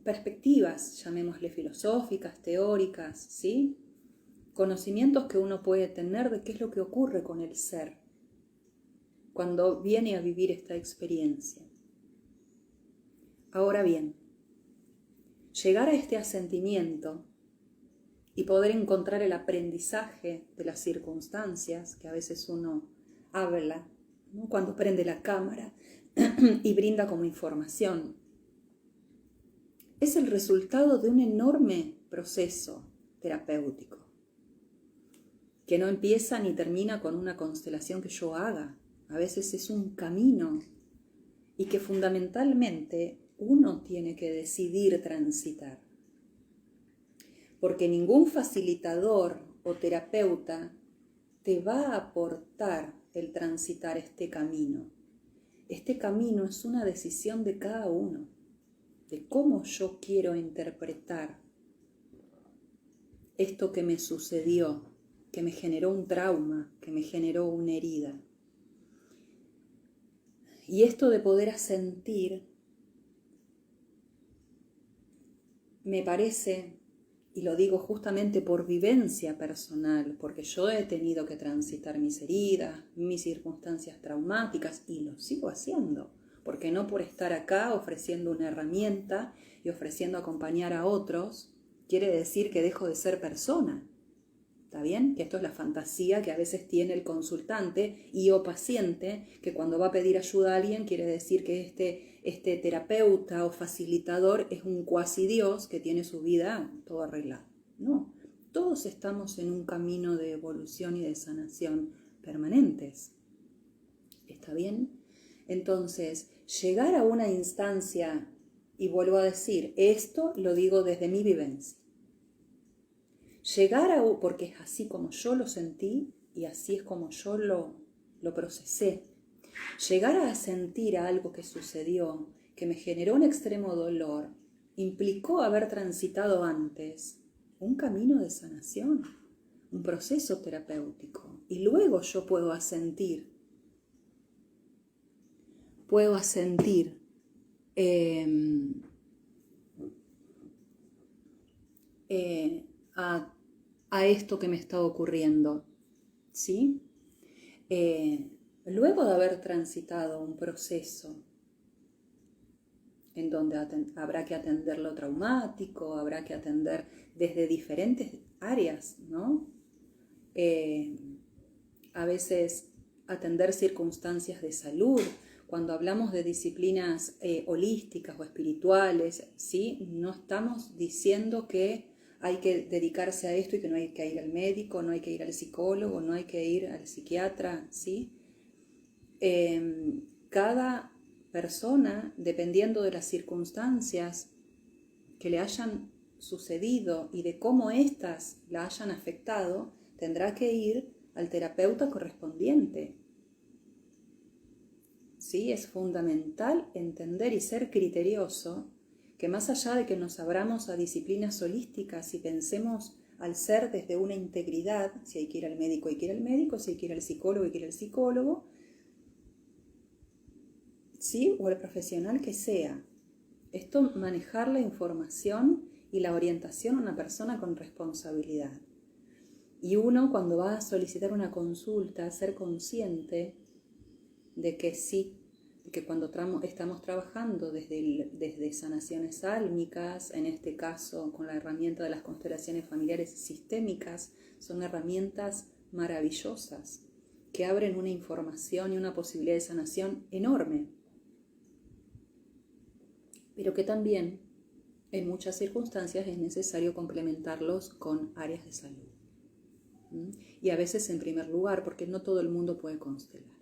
perspectivas, llamémosle filosóficas, teóricas, ¿sí? Conocimientos que uno puede tener de qué es lo que ocurre con el ser cuando viene a vivir esta experiencia. Ahora bien, llegar a este asentimiento y poder encontrar el aprendizaje de las circunstancias que a veces uno habla, ¿no? Cuando prende la cámara y brinda como información, es el resultado de un enorme proceso terapéutico que no empieza ni termina con una constelación que yo haga. A veces es un camino y que fundamentalmente uno tiene que decidir transitar. Porque ningún facilitador o terapeuta te va a aportar el transitar este camino. Este camino es una decisión de cada uno. de cómo yo quiero interpretar esto que me sucedió, que me generó un trauma, que me generó una herida. Y esto de poder asentir, me parece, y lo digo justamente por vivencia personal, porque yo he tenido que transitar mis heridas, mis circunstancias traumáticas, y lo sigo haciendo, porque no por estar acá ofreciendo una herramienta y ofreciendo acompañar a otros, quiere decir que dejo de ser persona. ¿Está bien? Que esto es la fantasía que a veces tiene el consultante y o paciente, que cuando va a pedir ayuda a alguien quiere decir que este terapeuta o facilitador es un cuasi Dios que tiene su vida todo arreglado. No, todos estamos en un camino de evolución y de sanación permanentes. ¿Está bien? Entonces, llegar a una instancia, y vuelvo a decir, esto lo digo desde mi vivencia, llegar a, porque es así como yo lo sentí y así es como yo lo procesé, llegar a sentir algo que sucedió, que me generó un extremo dolor, implicó haber transitado antes un camino de sanación, un proceso terapéutico, y luego yo puedo asentir a esto que me está ocurriendo, ¿sí? Luego de haber transitado un proceso en donde habrá que atender lo traumático, habrá que atender desde diferentes áreas, ¿no? A veces atender circunstancias de salud. Cuando hablamos de disciplinas holísticas o espirituales, ¿sí? No estamos diciendo que hay que dedicarse a esto y que no hay que ir al médico, no hay que ir al psicólogo, no hay que ir al psiquiatra, ¿sí? Cada persona, dependiendo de las circunstancias que le hayan sucedido y de cómo éstas la hayan afectado, tendrá que ir al terapeuta correspondiente. ¿Sí? Es fundamental entender y ser criterioso que más allá de que nos abramos a disciplinas holísticas y pensemos al ser desde una integridad, si hay que ir al médico, hay que ir al médico, si hay que ir al psicólogo, hay que ir al psicólogo, ¿sí? O el profesional que sea. Esto, manejar la información y la orientación a una persona con responsabilidad. Y uno, cuando va a solicitar una consulta, ser consciente de que sí, que cuando estamos trabajando desde sanaciones álmicas, en este caso con la herramienta de las constelaciones familiares sistémicas, son herramientas maravillosas que abren una información y una posibilidad de sanación enorme, pero que también en muchas circunstancias es necesario complementarlos con áreas de salud. Y a veces en primer lugar, porque no todo el mundo puede constelar.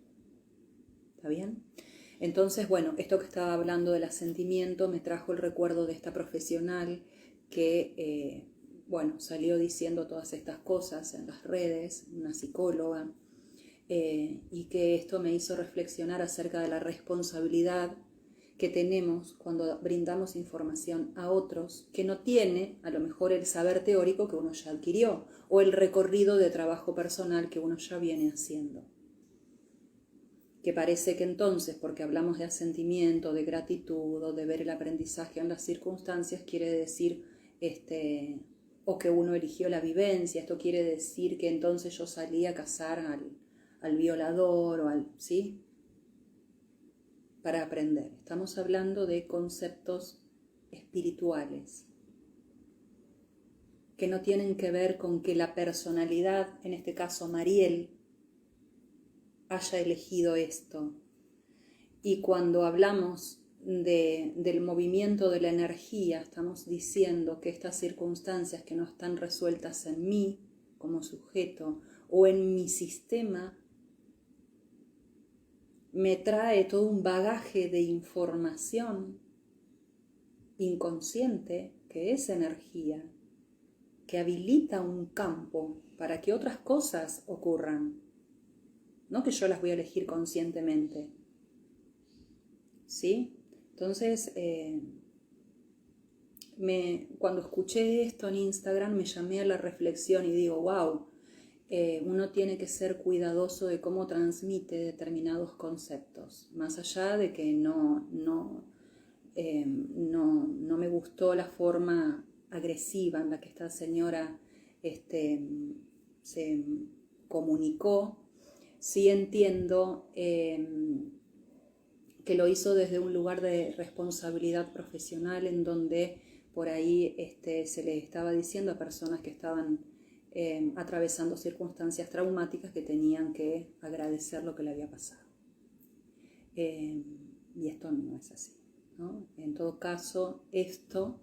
¿Está bien? Entonces, bueno, esto que estaba hablando del asentimiento me trajo el recuerdo de esta profesional que, salió diciendo todas estas cosas en las redes, una psicóloga, y que esto me hizo reflexionar acerca de la responsabilidad que tenemos cuando brindamos información a otros que no tiene a lo mejor el saber teórico que uno ya adquirió o el recorrido de trabajo personal que uno ya viene haciendo. Que parece que entonces, porque hablamos de asentimiento, de gratitud o de ver el aprendizaje en las circunstancias, quiere decir, o que uno eligió la vivencia, esto quiere decir que entonces yo salí a cazar al violador o ¿sí? Para aprender. Estamos hablando de conceptos espirituales que no tienen que ver con que la personalidad, en este caso Mariel, haya elegido esto. Y cuando hablamos del movimiento de la energía, estamos diciendo que estas circunstancias que no están resueltas en mí como sujeto o en mi sistema, me trae todo un bagaje de información inconsciente que es energía, que habilita un campo para que otras cosas ocurran. No que yo las voy a elegir conscientemente. ¿Sí? Entonces, cuando escuché esto en Instagram me llamé a la reflexión y digo, wow, uno tiene que ser cuidadoso de cómo transmite determinados conceptos, más allá de que no me gustó la forma agresiva en la que esta señora se comunicó. Sí entiendo que lo hizo desde un lugar de responsabilidad profesional, en donde por ahí se le estaba diciendo a personas que estaban atravesando circunstancias traumáticas que tenían que agradecer lo que le había pasado. Y esto no es así, ¿no? En todo caso, esto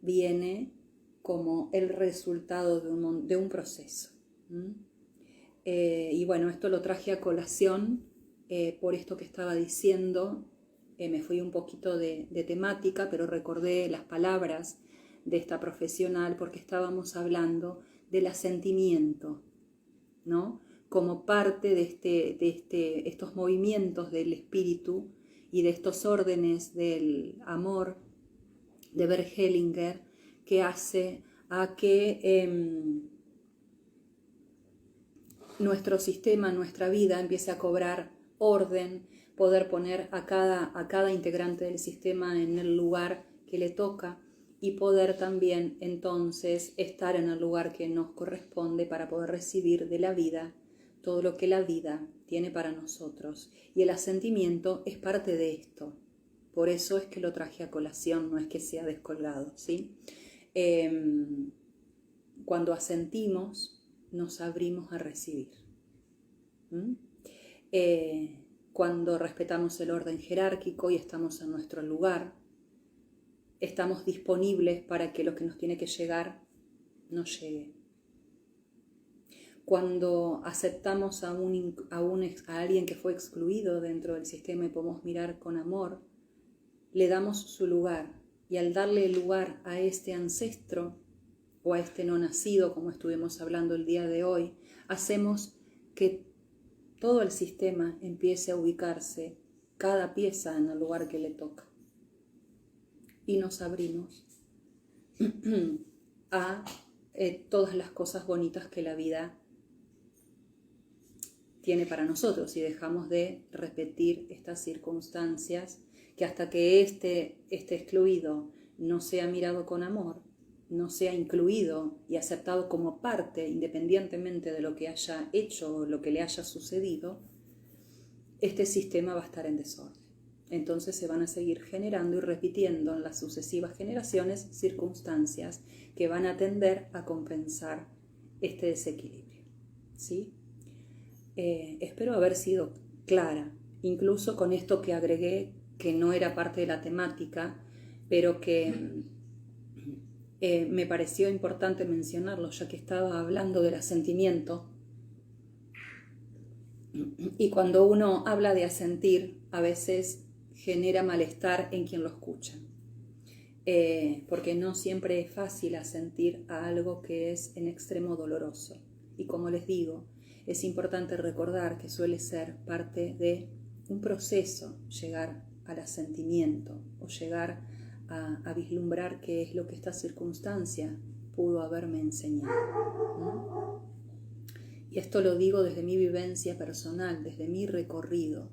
viene como el resultado de un proceso. Y bueno, esto lo traje a colación por esto que estaba diciendo. Me fui un poquito de temática, pero recordé las palabras de esta profesional porque estábamos hablando del asentimiento, ¿no? Como parte de estos movimientos del espíritu y de estos órdenes del amor de Bert Hellinger, que hace a que nuestro sistema, nuestra vida empiece a cobrar orden, poder poner a cada integrante del sistema en el lugar que le toca y poder también entonces estar en el lugar que nos corresponde para poder recibir de la vida todo lo que la vida tiene para nosotros. Y el asentimiento es parte de esto. Por eso es que lo traje a colación, no es que sea descolgado, ¿sí? Cuando asentimos, nos abrimos a recibir. Cuando respetamos el orden jerárquico y estamos en nuestro lugar, estamos disponibles para que lo que nos tiene que llegar nos llegue. Cuando aceptamos a alguien que fue excluido dentro del sistema y podemos mirar con amor, le damos su lugar, y al darle el lugar a este ancestro o a este no nacido, como estuvimos hablando el día de hoy, hacemos que todo el sistema empiece a ubicarse, cada pieza en el lugar que le toca. Y nos abrimos a todas las cosas bonitas que la vida tiene para nosotros, y dejamos de repetir estas circunstancias que hasta que este excluido no sea mirado con amor, no sea incluido y aceptado como parte, independientemente de lo que haya hecho o lo que le haya sucedido, este sistema va a estar en desorden. Entonces se van a seguir generando y repitiendo en las sucesivas generaciones circunstancias que van a tender a compensar este desequilibrio, ¿sí? Espero haber sido clara, incluso con esto que agregué, que no era parte de la temática, pero que me pareció importante mencionarlo, ya que estaba hablando del asentimiento. Y cuando uno habla de asentir, a veces genera malestar en quien lo escucha, porque no siempre es fácil asentir a algo que es en extremo doloroso. Y como les digo, es importante recordar que suele ser parte de un proceso llegar al asentimiento o llegar a vislumbrar qué es lo que esta circunstancia pudo haberme enseñado, ¿no? Y esto lo digo desde mi vivencia personal, desde mi recorrido,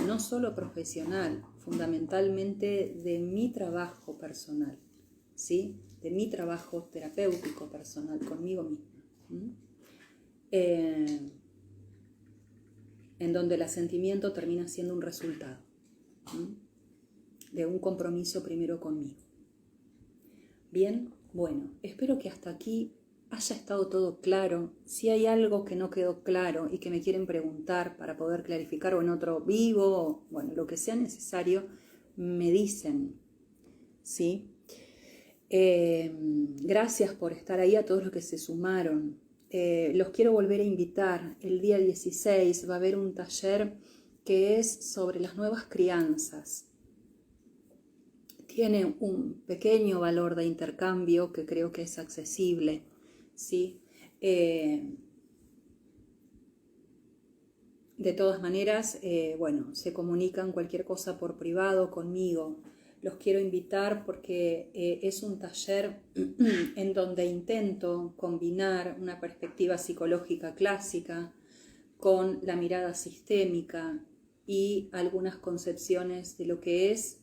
no solo profesional, fundamentalmente de mi trabajo personal, ¿sí? De mi trabajo terapéutico personal conmigo misma. En donde el asentimiento termina siendo un resultado de un compromiso primero conmigo. Bien, bueno, espero que hasta aquí haya estado todo claro. Si hay algo que no quedó claro y que me quieren preguntar para poder clarificar, o en otro vivo, bueno, lo que sea necesario, me dicen, ¿sí? Gracias por estar ahí a todos los que se sumaron. Los quiero volver a invitar. El día 16 va a haber un taller que es sobre las nuevas crianzas. Tiene un pequeño valor de intercambio que creo que es accesible, ¿sí? De todas maneras, bueno, se comunican cualquier cosa por privado conmigo. los quiero invitar porque es un taller en donde intento combinar una perspectiva psicológica clásica con la mirada sistémica y algunas concepciones de lo que es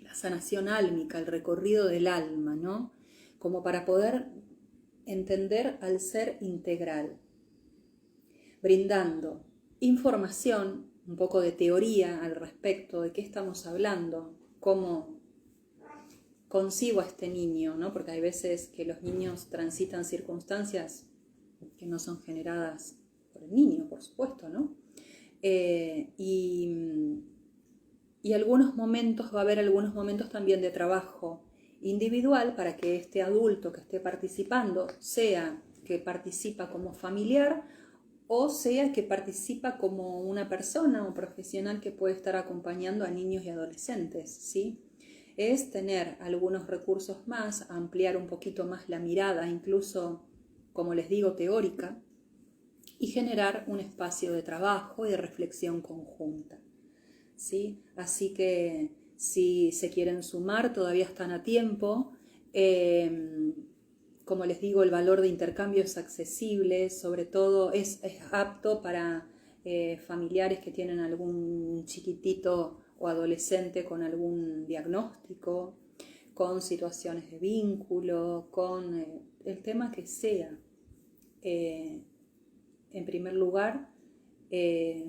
la sanación álmica, el recorrido del alma, ¿no? Como para poder entender al ser integral, brindando información, un poco de teoría al respecto de qué estamos hablando, cómo concibo a este niño, ¿no? Porque hay veces que los niños transitan circunstancias que no son generadas por el niño, por supuesto, ¿no? Y algunos momentos, va a haber algunos momentos también de trabajo individual para que este adulto que esté participando sea que participa como familiar o sea que participa como una persona o profesional que puede estar acompañando a niños y adolescentes, ¿sí? Es tener algunos recursos más, ampliar un poquito más la mirada, incluso, como les digo, teórica, y generar un espacio de trabajo y de reflexión conjunta, ¿sí? Así que si se quieren sumar, todavía están a tiempo. Como les digo, el valor de intercambio es accesible, sobre todo es apto para familiares que tienen algún chiquitito o adolescente con algún diagnóstico, con situaciones de vínculo, con el tema que sea. En primer lugar,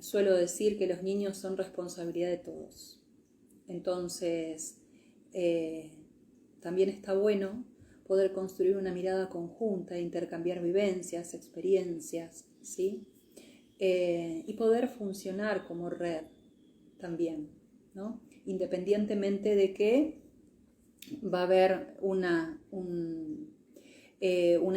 suelo decir que los niños son responsabilidad de todos. Entonces, también está bueno poder construir una mirada conjunta, intercambiar vivencias, experiencias, ¿sí? Y poder funcionar como red también, ¿no? Independientemente de que va a haber una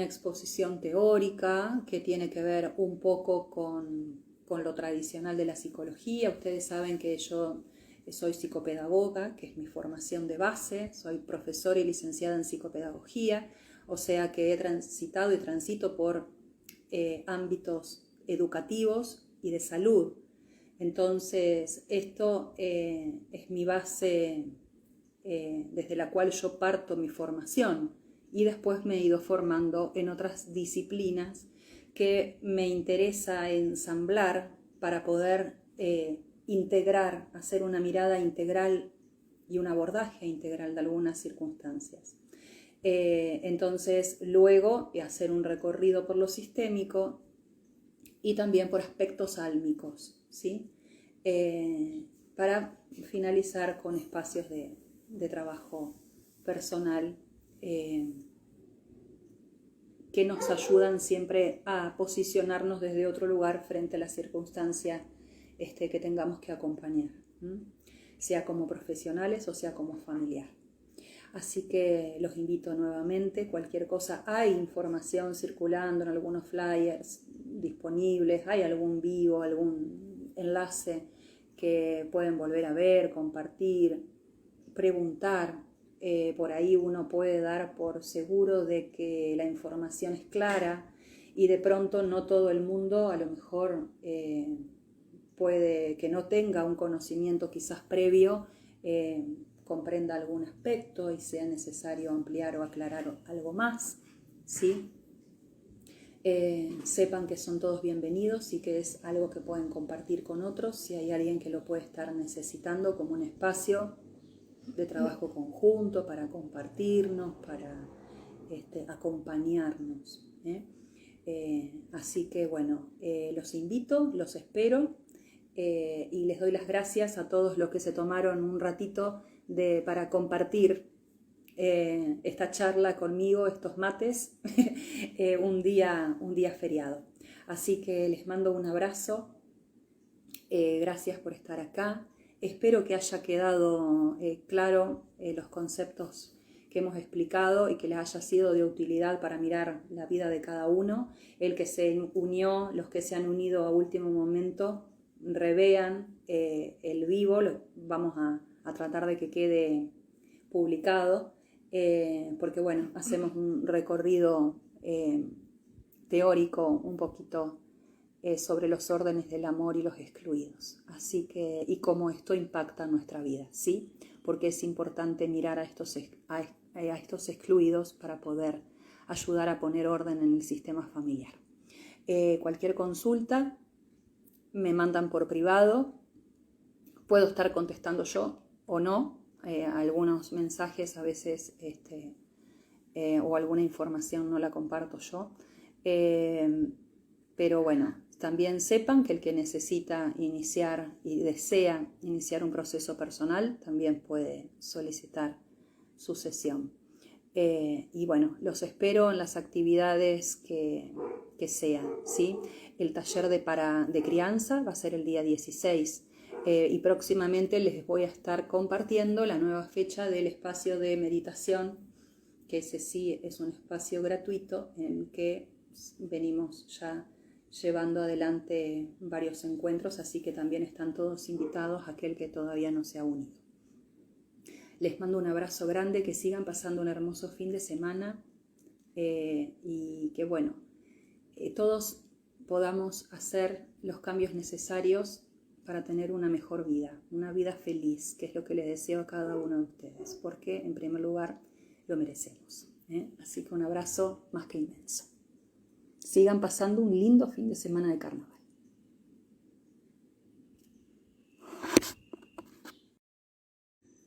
exposición teórica que tiene que ver un poco con lo tradicional de la psicología. Ustedes saben que yo soy psicopedagoga, que es mi formación de base, soy profesora y licenciada en psicopedagogía, o sea que he transitado y transito por ámbitos educativos y de salud. Entonces, esto es mi base desde la cual yo parto mi formación y después me he ido formando en otras disciplinas que me interesa ensamblar para poder integrar, hacer una mirada integral y un abordaje integral de algunas circunstancias. Entonces, luego hacer un recorrido por lo sistémico y también por aspectos álmicos, ¿sí? Para finalizar con espacios de trabajo personal que nos ayudan siempre a posicionarnos desde otro lugar frente a la circunstancia que tengamos que acompañar, sea como profesionales o sea como familiar. Así que los invito nuevamente, cualquier cosa, hay información circulando en algunos flyers disponibles, hay algún vivo, algún enlace que pueden volver a ver, compartir, preguntar. Por ahí uno puede dar por seguro de que la información es clara y de pronto no todo el mundo a lo mejor puede que no tenga un conocimiento quizás previo, comprenda algún aspecto y sea necesario ampliar o aclarar algo más, ¿sí? Sepan que son todos bienvenidos y que es algo que pueden compartir con otros si hay alguien que lo puede estar necesitando como un espacio de trabajo conjunto para compartirnos, para acompañarnos, así que bueno, los invito, los espero y les doy las gracias a todos los que se tomaron un ratito para compartir esta charla conmigo, estos mates, un día feriado. Así que les mando un abrazo, gracias por estar acá. Espero que haya quedado claro los conceptos que hemos explicado y que les haya sido de utilidad para mirar la vida de cada uno. El que se unió, los que se han unido a último momento, revean el vivo, vamos a tratar de que quede publicado, porque bueno, hacemos un recorrido teórico un poquito sobre los órdenes del amor y los excluidos. Así que, y cómo esto impacta nuestra vida, ¿sí? Porque es importante mirar a estos excluidos para poder ayudar a poner orden en el sistema familiar. Cualquier consulta me mandan por privado, puedo estar contestando yo o no, algunos mensajes a veces o alguna información no la comparto yo, pero bueno, también sepan que el que necesita iniciar y desea iniciar un proceso personal también puede solicitar su sesión. Y bueno, los espero en las actividades que sean, ¿sí? El taller de crianza va a ser el día 16 y próximamente les voy a estar compartiendo la nueva fecha del espacio de meditación, que ese sí es un espacio gratuito en que venimos ya llevando adelante varios encuentros, así que también están todos invitados, aquel que todavía no se ha unido. Les mando un abrazo grande, que sigan pasando un hermoso fin de semana y que bueno, todos podamos hacer los cambios necesarios para tener una mejor vida, una vida feliz, que es lo que les deseo a cada uno de ustedes, porque en primer lugar lo merecemos. Así que un abrazo más que inmenso. Sigan pasando un lindo fin de semana de carnaval.